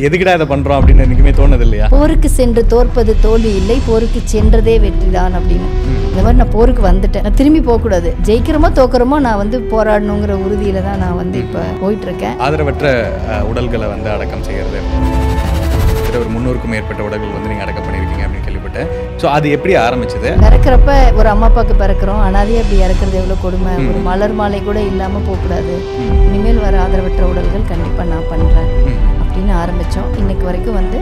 எதுக்கிட்ட இதை பண்றோம் அப்படின்னு எனக்குமே தோணுது இல்லையா? போருக்கு சென்று தோற்பது தோல்வி இல்லை, போருக்கு சென்றதே வெற்றிதான் அப்படின்னு. இந்த மாதிரி நான் போருக்கு வந்துட்டேன், நான் திரும்பி போகக்கூடாது. ஜெயிக்கிறோமோ தோக்குறோமோ நான் வந்து போராடணுங்கிற உறுதியில தான் நான் வந்து இப்போ போயிட்டு இருக்கேன். ஆதரவற்ற உடல்களை வந்து அடக்கம் செய்யறது, ஒரு 300க்கும் மேற்பட்ட உடல்கள் வந்து நீங்க அடக்கம் பண்ணியிருக்கீங்க அப்படின்னு கேள்விப்பட்டேன். ஸோ அது எப்படி ஆரம்பிச்சது? பிறக்கிறப்ப ஒரு அம்மா அப்பாவுக்கு பிறக்கிறோம், அனாதையே அப்படி இறக்குறது எவ்வளோ கொடுமை. ஒரு மலர் மாலை கூட இல்லாமல் போகக்கூடாது. இனிமேல் வர ஆதரவற்ற உடல்கள் கண்டிப்பாக நான் பண்ணுறேன் அப்படின்னு ஆரம்பித்தோம். இன்னைக்கு வரைக்கும் வந்து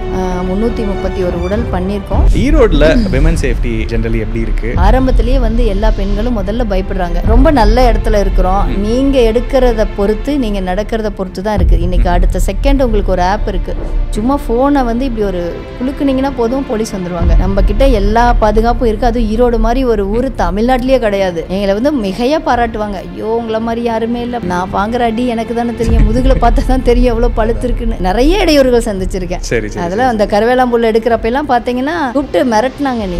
331 உடல் பண்ணியிருக்கோம். ஈரோடுல விமன் சேஃப்டி ஜெனரலி எப்படி இருக்கு? ஆரம்பத்திலேயே வந்து எல்லா பெண்களும் முதல்ல பயப்படுறாங்க. ரொம்ப நல்ல இடத்துல இருக்கிறோம், நீங்க எடுக்கிறத பொறுத்து நீங்க நடக்கிறத பொறுத்து தான் இருக்கு. இன்னைக்கு அடுத்த செகண்ட் உங்களுக்கு ஒரு ஆப் இருக்கு, சும்மா போனை வந்து இப்படி ஒரு குலுக்குனீங்கன்னா போதும் போலீஸ் வந்துருவாங்க. நம்ம கிட்ட எல்லா பாதுகாப்பும் இருக்கு. அதுவும் ஈரோடு மாதிரி ஒரு ஊர் தமிழ்நாட்டிலேயே கிடையாது. எங்களை வந்து மிகையா பாராட்டுவாங்க. ஐயோ உங்களை மாதிரி யாருமே இல்லை, நான் வாங்குற அடி எனக்கு தானே தெரியும், முதுகுல பார்த்தா தான் தெரியும் எவ்வளவு பழுத்து இருக்குன்னு. நிறைய இடையூறுகள் சந்திச்சிருக்கேன். அதெல்லாம் அந்த கருவேலாம்புள்ள எடுக்கிறப்ப எல்லாம் பாத்தீங்கன்னா கூப்பிட்டு மிரட்டினாங்க, நீ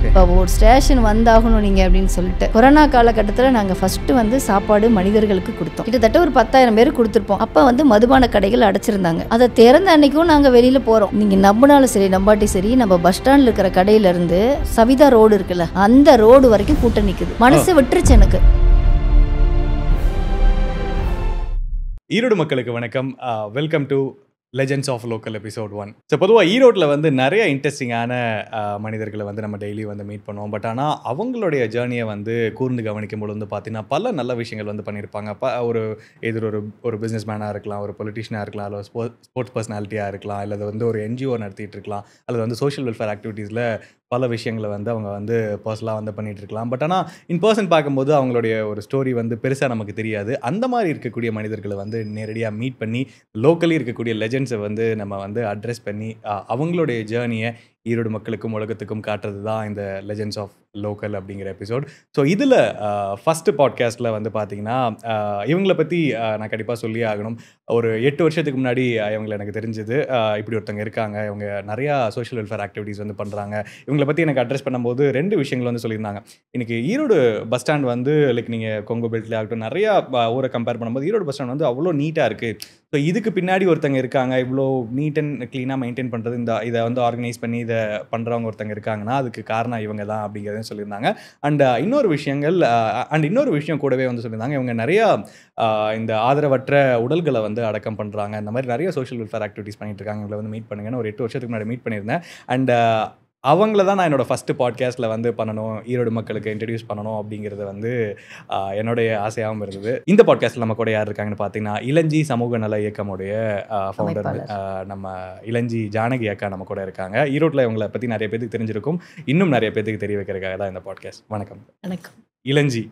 இப்போ ஒரு ஸ்டேஷன் வந்தாகணும் நீங்க அப்படின்னு சொல்லிட்டு. கொரோனா காலகட்டத்தில் நாங்க ஃபர்ஸ்ட் வந்து சாப்பாடு மனிதர்களுக்கு கொடுத்தோம். கிட்டத்தட்ட ஒரு 10,000 பேர் கொடுத்துருப்போம். அப்ப வந்து மதுபான கடைகள் அடைச்சிருந்தாங்க. அதை திறந்த அன்னைக்கும் நாங்க வெளியில போறோம். நீங்க நம்பினாலும் சரி நம்பாட்டி சரி, நம்ம பஸ் ஸ்டாண்ட்ல இருக்கிற கடையில இருந்து சவிதா ரோடு இருக்குல்ல, அந்த ரோடு வரைக்கும் கூட்டம் நிக்குது. மனசு விட்டுருச்சு எனக்கு. ஈரோடு மக்களுக்கு வணக்கம். Welcome to legends of local episode 1. So பொதுவாக ஈரோட்டில் வந்து நிறைய இன்ட்ரெஸ்டிங்கான மனிதர்களை வந்து நம்ம டெய்லி வந்து மீட் பண்ணுவோம். பட் ஆனால் அவங்களுடைய ஜேர்னியை வந்து கூர்ந்து கவனிக்கும் பொழுது வந்து பார்த்தீங்கன்னா பல நல்ல விஷயங்கள் வந்து பண்ணியிருப்பாங்க. ஒரு பிஸ்னஸ் மேனாக இருக்கலாம், ஒரு பொலிட்டிஷியனாக இருக்கலாம், இல்லை ஸ்போர்ட்ஸ் பர்சனாலிட்டியாக இருக்கலாம், இல்லை வந்து ஒரு என்ஜிஓ நடத்திட்டு இருக்கலாம், அல்லது வந்து சோஷியல் வெல்ஃபேர் ஆக்டிவிட்டீஸில் பல விஷயங்களை வந்து அவங்க வந்து பர்சனலாக வந்து பண்ணிகிட்டு இருக்கலாம். பட் ஆனால் இன் பர்சன் பார்க்கும்போது அவங்களுடைய ஒரு ஸ்டோரி வந்து பெருசாக நமக்கு தெரியாது. அந்த மாதிரி இருக்கக்கூடிய மனிதர்களை வந்து நேரடியாக மீட் பண்ணி லோக்கலி இருக்கக்கூடிய லெஜெண்ட்ஸை வந்து நம்ம வந்து அட்ரஸ் பண்ணி அவங்களுடைய ஜேர்னியை ஈரோடு மக்களுக்கும் உலகத்துக்கும் காட்டுறது தான் இந்த லெஜெண்ட்ஸ் ஆஃப் லோக்கல் அப்படிங்கிற எபிசோட். ஸோ இதில் ஃபஸ்ட்டு பாட்காஸ்ட்டில் வந்து பார்த்தீங்கன்னா இவங்களை பற்றி நான் கண்டிப்பாக சொல்லி ஆகணும். ஒரு 8 வருஷத்துக்கு முன்னாடி இவங்களை எனக்கு தெரிஞ்சது. இப்படி ஒருத்தங்க இருக்காங்க, இவங்க நிறையா சோஷியல் வெல்ஃபேர் ஆக்டிவிட்டீஸ் வந்து பண்ணுறாங்க. இவங்களை பற்றி எனக்கு அட்ரஸ் பண்ணும்போது 2 விஷயங்கள் வந்து சொல்லியிருந்தாங்க. இன்றைக்கி ஈரோடு பஸ் ஸ்டாண்ட் வந்து லைக் நீங்கள் கொங்கு பெல்ட்லேயே ஆகட்டும், நிறையா ஊரை கம்பேர் பண்ணும்போது ஈரோடு பஸ் ஸ்டாண்ட் வந்து அவ்வளோ நீட்டாக இருக்குது. ஸோ இதுக்கு பின்னாடி ஒருத்தங்க இருக்காங்க, இவ்வளோ நீட் அண்ட் க்ளீனாக மெயின்டைன் பண்ணுறது, இதை வந்து ஆர்கனைஸ் பண்ணி இதை பண்ணுறவங்க ஒருத்தங்க இருக்காங்கன்னா அதுக்கு காரணம் இவங்க தான் அப்படிங்கிறத சொல்லியிருந்தாங்க. இன்னொரு விஷயம் கூடவே வந்து சொல்லியிருந்தாங்க, இவங்க நிறையா இந்த ஆதரவற்ற உடல்களை வந்து அடக்கம் பண்ணுறாங்க, இந்த மாதிரி நிறைய சோஷியல் வெல்ஃபேர் ஆக்டிவிட்டீஸ் பண்ணிட்டு இருக்காங்க, இவங்களை வந்து மீட் பண்ணுங்கன்னு ஒரு 8 வருஷத்துக்கு முன்னாடி மீட் பண்ணியிருந்தேன். அண்ட் அவங்கள தான் நான் என்னோடய ஃபஸ்ட்டு பாட்காஸ்ட்டில் வந்து பண்ணணும், ஈரோடு மக்களுக்கு இன்ட்ரடியூஸ் பண்ணணும் அப்படிங்கிறது வந்து என்னுடைய ஆசையாகவும் இருந்தது. இந்த பாட்காஸ்ட்டில் நம்ம கூட யார் இருக்காங்கன்னு பார்த்தீங்கன்னா இளஞ்சி சமூக நல இயக்கமுடைய ஃபவுண்டர் நம்ம இளஞ்சி ஜானகி அக்கா நம்ம கூட இருக்காங்க. ஈரோட்டில் இவங்களை பற்றி நிறைய பேருக்கு தெரிஞ்சிருக்கும், இன்னும் நிறைய பேருக்கு தெரிய வைக்கிறதுக்காக தான் இந்த பாட்காஸ்ட். வணக்கம். வணக்கம். இளஞ்சி,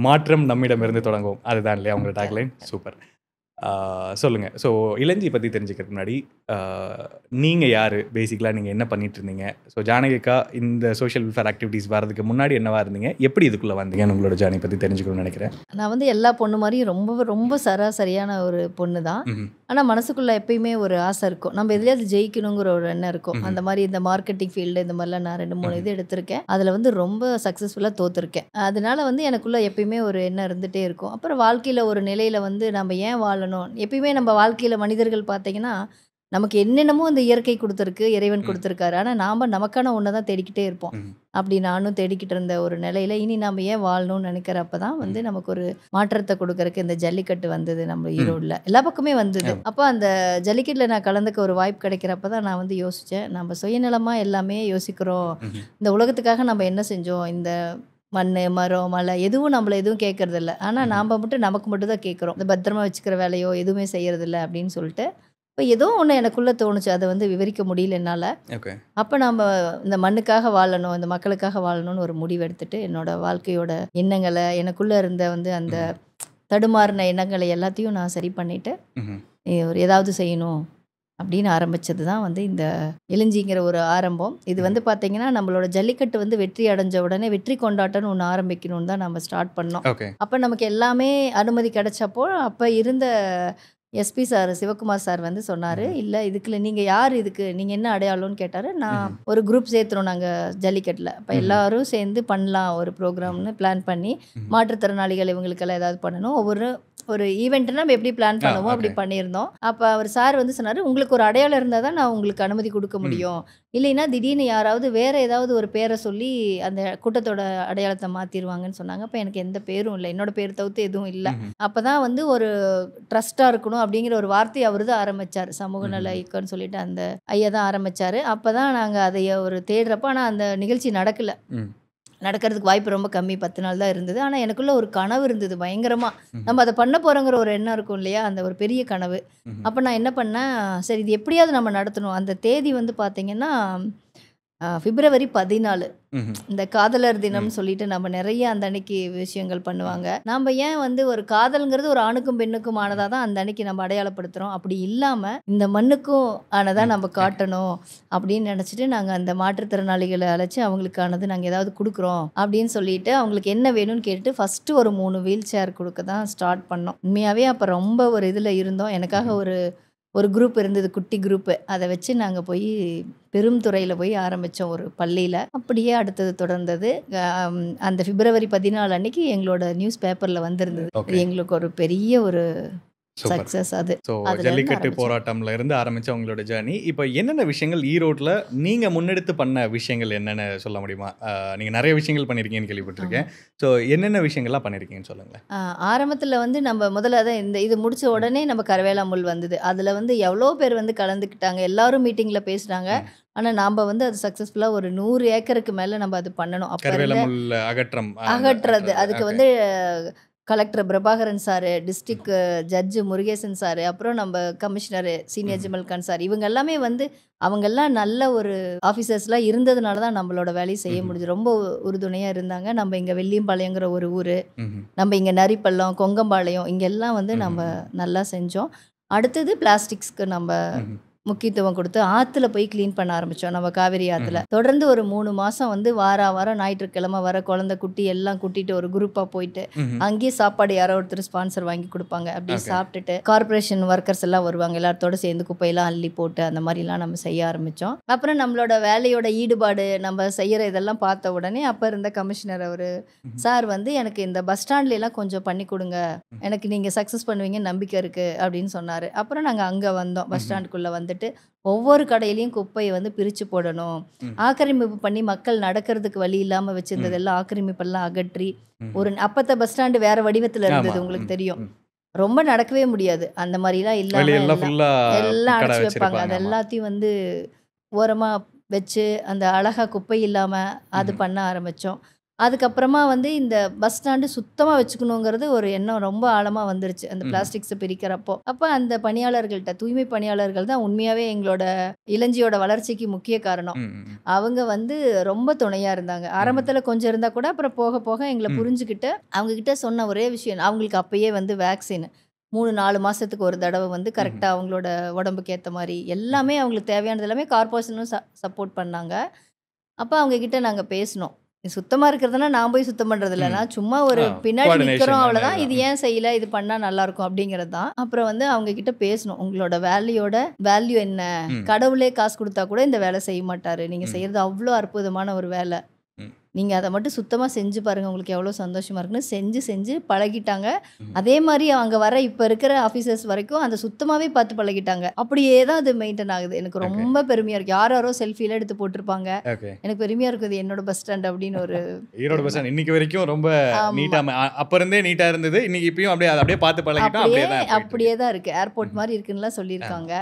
மாற்றம் நம்மிடமிருந்து தொடங்கும், அதுதான் இல்லையா உங்களோட டேக்லைன்? சூப்பர். சொல்லுங்கள். ஸோ இளஞ்சி பற்றி தெரிஞ்சுக்கிறதுக்கு முன்னாடி நீங்கள் யார், பேசிக்கலாக நீங்கள் என்ன பண்ணிட்டு இருந்தீங்க? ஸோ ஜானகிக்கா இந்த சோஷியல் வெல்ஃபேர் ஆக்டிவிட்டீஸ் வரதுக்கு முன்னாடி என்னவா இருந்தீங்க, எப்படி இதுக்குள்ளே வந்தீங்கன்னு உங்களோட ஜானி பற்றி தெரிஞ்சுக்கணும்னு நினைக்கிறேன். நான் வந்து எல்லா பொண்ணு மாதிரியும் ரொம்ப ரொம்ப சராசரியான ஒரு பொண்ணு தான். ஆனால் மனசுக்குள்ளே எப்பயுமே ஒரு ஆசை இருக்கும், நம்ம எதுலையாவது ஜெயிக்கணுங்கிற ஒரு எண்ணம் இருக்கும். அந்த மாதிரி இந்த மார்க்கெட்டிங் ஃபீல்டு இந்த மாதிரிலாம் நான் 2-3 இது எடுத்திருக்கேன். அதில் வந்து ரொம்ப சக்ஸஸ்ஃபுல்லாக தோற்றுருக்கேன். அதனால வந்து எனக்குள்ளே எப்பயுமே ஒரு எண்ணம் இருந்துகிட்டே இருக்கும். அப்புறம் வாழ்க்கையில் ஒரு நிலையில் வந்து நம்ம ஏன் வாழணும், எப்பயுமே நம்ம வாழ்க்கையில் மனிதர்கள் பார்த்தீங்கன்னா நமக்கு என்னென்னமோ அந்த இயற்கை கொடுத்துருக்கு, இறைவன் கொடுத்துருக்காரு. ஆனால் நாம் நமக்கான ஒன்றை தான் தேடிக்கிட்டே இருப்போம். அப்படி நானும் தேடிக்கிட்டு இருந்த ஒரு நிலையில் இனி நம்ம ஏன் வாழணும்னு நினைக்கிறப்ப தான் வந்து நமக்கு ஒரு மாற்றத்தை கொடுக்கறதுக்கு இந்த ஜல்லிக்கட்டு வந்தது. நம்ம ஈரோடில் எல்லா பக்கமே வந்தது. அப்போ அந்த ஜல்லிக்கட்டில் நான் கலந்துக்க ஒரு வாய்ப்பு கிடைக்கிறப்ப தான் நான் வந்து யோசித்தேன், நம்ம சுயநலமாக எல்லாமே யோசிக்கிறோம், இந்த உலகத்துக்காக நம்ம என்ன செஞ்சோம், இந்த மண் மரம் மலை எதுவும் நம்மளை எதுவும் கேட்கறது இல்லை, ஆனால் நாம் மட்டும் நமக்கு மட்டும் தான் கேட்குறோம், இந்த பத்திரமா வச்சுக்கிற வேலையோ எதுவுமே செய்யறதில்ல அப்படின்னு சொல்லிட்டு இப்போ ஏதோ ஒன்று எனக்குள்ளே தோணுச்சு. அதை வந்து விவரிக்க முடியல என்னால். அப்போ நம்ம இந்த மண்ணுக்காக வாழணும், இந்த மக்களுக்காக வாழணும்னு ஒரு முடிவு எடுத்துட்டு என்னோட வாழ்க்கையோட எண்ணங்களை, எனக்குள்ளே இருந்த வந்து அந்த தடுமாறின எண்ணங்களை எல்லாத்தையும் நான் சரி பண்ணிவிட்டு ஒரு ஏதாவது செய்யணும் அப்படின்னு ஆரம்பித்தது தான் வந்து இந்த இளஞ்சிங்கிற ஒரு ஆரம்பம். இது வந்து பார்த்தீங்கன்னா நம்மளோட ஜல்லிக்கட்டு வந்து வெற்றி அடைஞ்ச உடனே வெற்றி கொண்டாட்டம்னு ஒன்று ஆரம்பிக்கணும்னு தான் நம்ம ஸ்டார்ட் பண்ணோம். அப்போ நமக்கு எல்லாமே அனுமதி கிடைச்சப்போ அப்போ இருந்த எஸ்பி சார் சிவகுமார் சார் வந்து சொன்னார், இல்லை இதுக்குள்ள நீங்கள் யார், இதுக்கு நீங்கள் என்ன அடையாளம்னு கேட்டார். நான் ஒரு குரூப் சேர்த்துறோம் நாங்கள் ஜல்லிக்கட்டில், அப்போ எல்லாரும் சேர்ந்து பண்ணலாம் ஒரு ப்ரோக்ராம்னு பிளான் பண்ணி மாற்றுத்திறனாளிகள் இவங்களுக்கெல்லாம் ஏதாவது பண்ணணும், ஒவ்வொரு ஒரு ஈவெண்ட்னா நம்ம எப்படி பிளான் பண்ணுவோம் அப்படி பண்ணியிருந்தோம். அப்போ அவர் சார் வந்து சொன்னார், உங்களுக்கு ஒரு அடையாளம் இருந்தால் தான் நான் உங்களுக்கு அனுமதி கொடுக்க முடியும், இல்லைன்னா திடீர்னு யாராவது வேற ஏதாவது ஒரு பேரை சொல்லி அந்த கூட்டத்தோட அடையாளத்தை மாற்றிடுவாங்கன்னு சொன்னாங்க. அப்போ எனக்கு எந்த பேரும் இல்லை, என்னோட பேர் தவிர்த்து எதுவும் இல்லை. அப்போ தான் வந்து ஒரு ட்ரஸ்ட்டாக இருக்கணும் அப்படிங்கிற ஒரு வார்த்தையை அவர் தான் ஆரம்பித்தார். சமூக நல இயக்கம்னு சொல்லிட்டு அந்த ஐயா தான் ஆரம்பித்தார். அப்போ தான் நாங்கள் அதை ஒரு தேடுறப்போ, ஆனால் அந்த நிகழ்ச்சி நடக்கலை, நடக்கிறதுக்கு வாய்ப்பு ரொம்ப கம்மி, 10 நாள் தான் இருந்தது. ஆனால் எனக்குள்ள ஒரு கனவு இருந்தது பயங்கரமாக, நம்ம அதை பண்ண போகிறோங்கிற ஒரு எண்ணம் இருக்கும் இல்லையா, அந்த ஒரு பெரிய கனவு. அப்போ நான் என்ன பண்ணேன், சரி இது எப்படியாவது நம்ம நடத்தணும். அந்த தேதி வந்து பார்த்தீங்கன்னா பிப்ரவரி 14, இந்த காதலர் தினம்னு சொல்லிட்டு நம்ம நிறைய அந்த அன்னைக்கு விஷயங்கள் பண்ணுவாங்க. நம்ம ஏன் வந்து ஒரு காதல்ங்கிறது ஒரு ஆணுக்கும் பெண்ணுக்கும் ஆனதாக தான் அந்த அன்னைக்கு நம்ம அடையாளப்படுத்துகிறோம், அப்படி இல்லாமல் இந்த மண்ணுக்கும் ஆனதாக நம்ம காட்டணும் அப்படின்னு நினச்சிட்டு நாங்கள் அந்த மாற்றுத்திறனாளிகளை அழைச்சி அவங்களுக்கானது நாங்கள் ஏதாவது கொடுக்குறோம் அப்படின்னு சொல்லிட்டு அவங்களுக்கு என்ன வேணும்னு கேட்டு ஃபஸ்ட்டு ஒரு 3 வீல் சேர் கொடுக்க தான் ஸ்டார்ட் பண்ணோம். உண்மையாகவே அப்போ ரொம்ப ஒரு இதில் இருந்தோம். எனக்காக ஒரு குரூப் இருந்தது, குட்டி குரூப்பு. அதை வச்சு நாங்கள் போய் பெருந்துறையில் போய் ஆரம்பித்தோம் ஒரு பள்ளியில். அப்படியே அடுத்தது தொடர்ந்தது. அந்த பிப்ரவரி 14 அன்னைக்கு எங்களோட நியூஸ் பேப்பரில் வந்திருந்தது. எங்களுக்கு ஒரு பெரிய ஒரு சக்ஸஸ் அது. ஸோ ஜல்லிக்கட்டு போராட்டம்ல இருந்து ஆரம்பிச்ச உங்களோட ஜேர்னி, இப்போ என்னென்ன விஷயங்கள் ஈரோட்டில் நீங்கள் முன்னெடுத்து பண்ண விஷயங்கள் என்னென்னு சொல்ல முடியுமா? நீங்கள் நிறைய விஷயங்கள் பண்ணியிருக்கீங்கன்னு கேள்விப்பட்டிருக்கேன். ஸோ என்னென்ன விஷயங்கள்லாம் பண்ணியிருக்கீங்கன்னு சொல்லுங்களேன். ஆரம்பத்தில் வந்து நம்ம முதல்ல தான் இது முடிச்ச உடனே நம்ம கரவேலா முள் வந்தது. அதில் வந்து எவ்வளோ பேர் வந்து கலந்துக்கிட்டாங்க, எல்லாரும் மீட்டிங்கில் பேசுகிறாங்க. ஆனால் நாம் வந்து அது சக்ஸஸ்ஃபுல்லாக ஒரு 100 ஏக்கருக்கு மேலே நம்ம அது பண்ணணும். கரவேலா முள் அகற்றுறது அதுக்கு வந்து collector Prabhakaran sir, district judge Murugesan sir, அப்புறம் நம்ம commissioner senior Jamal Khan sir, இவங்க எல்லாமே வந்து அவங்கெல்லாம் நல்ல ஒரு ஆஃபீஸர்ஸ்லாம் இருந்ததுனால தான் நம்மளோட வேலையை செய்ய முடிஞ்சு. ரொம்ப உறுதுணையாக இருந்தாங்க. நம்ம இங்கே வெள்ளியம்பாளையங்கிற ஒரு ஊர், நம்ம இங்கே நரிப்பள்ளம், கொங்கம்பாளையம், இங்கெல்லாம் வந்து நம்ம நல்லா செஞ்சோம். அடுத்தது பிளாஸ்டிக்ஸ்க்கு நம்ம முக்கியத்துவம் கொடுத்து ஆற்றுல போய் க்ளீன் பண்ண ஆரம்பித்தோம். நம்ம காவேரி ஆற்றுல தொடர்ந்து ஒரு 3 மாதம் வந்து வாரம் ஞாயிற்றுக்கிழமை வர குழந்தை குட்டி எல்லாம் கூட்டிகிட்டு ஒரு குரூப்பாக போயிட்டு அங்கேயே சாப்பாடு யாரோ ஒருத்தர் ஸ்பான்சர் வாங்கி கொடுப்பாங்க. அப்படியே சாப்பிட்டுட்டு கார்பரேஷன் ஒர்க்கர்ஸ் எல்லாம் வருவாங்க, எல்லாத்தோட சேர்ந்து குப்பையெல்லாம் அள்ளி போட்டு அந்த மாதிரிலாம் நம்ம செய்ய ஆரம்பித்தோம். அப்புறம் நம்மளோட வேலையோட ஈடுபாடு நம்ம செய்கிற இதெல்லாம் பார்த்த உடனே அப்போ இருந்த கமிஷனர் அவர் சார் வந்து எனக்கு இந்த பஸ் ஸ்டாண்ட்லாம் கொஞ்சம் பண்ணி கொடுங்க, எனக்கு நீங்கள் சக்ஸஸ் பண்ணுவீங்கன்னு நம்பிக்கை இருக்குது அப்படின்னு சொன்னார். அப்புறம் நாங்கள் அங்கே வந்தோம். பஸ் ஸ்டாண்டுக்குள்ளே வந்து ஒவ்வொரு கடையிலையும் குப்பையை வந்து பிரித்து போடணும், ஆக்கிரமிப்பு பண்ணி மக்கள் நடக்கிறதுக்கு வழி இல்லாமல் வச்சிருந்ததெல்லாம் ஆக்கிரமிப்பெல்லாம் அகற்றி ஒரு அப்பத்த பஸ் ஸ்டாண்டு வேற வடிவத்தில் இருந்தது, உங்களுக்கு தெரியும். ரொம்ப நடக்கவே முடியாது, அந்த மாதிரிலாம் இல்லாமல் எல்லாம் அடைச்சி வைப்பாங்க. அது எல்லாத்தையும் வந்து ஓரமாக வச்சு அந்த அழகாக குப்பை இல்லாமல் அது பண்ண ஆரம்பித்தோம். அதுக்கப்புறமா வந்து இந்த பஸ் ஸ்டாண்டு சுத்தமாக வச்சுக்கணுங்கிறது ஒரு எண்ணம் ரொம்ப ஆழமாக வந்துருச்சு அந்த பிளாஸ்டிக்ஸை பிரிக்கிறப்போ. அப்போ அந்த பணியாளர்கள்ட்ட, தூய்மை பணியாளர்கள் தான் உண்மையாகவே எங்களோட இளஞ்சியோட வளர்ச்சிக்கு முக்கிய காரணம். அவங்க வந்து ரொம்ப துணையாக இருந்தாங்க. ஆரம்பத்தில் கொஞ்சம் இருந்தால் கூட அப்புறம் போக போக எங்களை புரிஞ்சுக்கிட்டு அவங்கக்கிட்ட சொன்ன ஒரே விஷயம், அவங்களுக்கு அப்பயே வந்து வேக்சின் 3-4 மாதத்துக்கு ஒரு தடவை வந்து கரெக்டாக அவங்களோட உடம்புக்கு ஏற்ற மாதிரி எல்லாமே அவங்களுக்கு தேவையானது எல்லாமே கார்பரேஷனும் சப்போர்ட் பண்ணாங்க. அப்போ அவங்கக்கிட்ட நாங்கள் பேசினோம், சுத்தமாக இருக்கிறதுனா நான் போய் சுத்தம் பண்ணுறது இல்லை, நான் சும்மா ஒரு பின்னாடி நிற்கிறோம் அவ்வளோதான், இது ஏன் செய்யலை, இது பண்ணால் நல்லாயிருக்கும் அப்படிங்கிறது தான். அப்புறம் வந்து அவங்கக்கிட்ட பேசணும், உங்களோட வேல்யூ என்ன, கடவுளே காசு கொடுத்தா கூட இந்த வேலை செய்ய மாட்டார், நீங்கள் செய்கிறது அவ்வளோ அற்புதமான ஒரு வேலை, நீங்கள் அதை மட்டும் சுத்தமாக செஞ்சு பாருங்கள், உங்களுக்கு எவ்வளோ சந்தோஷமாக இருக்குன்னு செஞ்சு பழகிட்டாங்க. அதே மாதிரி அங்கே வர இப்போ இருக்கிற ஆஃபீஸர்ஸ் வரைக்கும் அந்த சுத்தமாகவே பார்த்து பழகிட்டாங்க. அப்படியே தான் அது மெயின்டைன் ஆகுது. எனக்கு ரொம்ப பெருமையாக இருக்குது. யாரோ செல்ஃபியில் எடுத்து போட்டிருப்பாங்க, எனக்கு பெருமையாக இருக்குது என்னோட பஸ் ஸ்டாண்ட் அப்படின்னு. ஒரு ஈரோடு பஸ் ஸ்டாண்ட் இன்னைக்கு வரைக்கும் ரொம்ப நீட்டாக, அப்போ இருந்தே நீட்டாக இருந்தது, இன்னைக்கு இப்பயும் அப்படியே பார்த்து பழகிட்டோம். அப்படியே தான் இருக்குது, ஏர்போர்ட் மாதிரி இருக்குன்னுலாம் சொல்லியிருக்காங்க.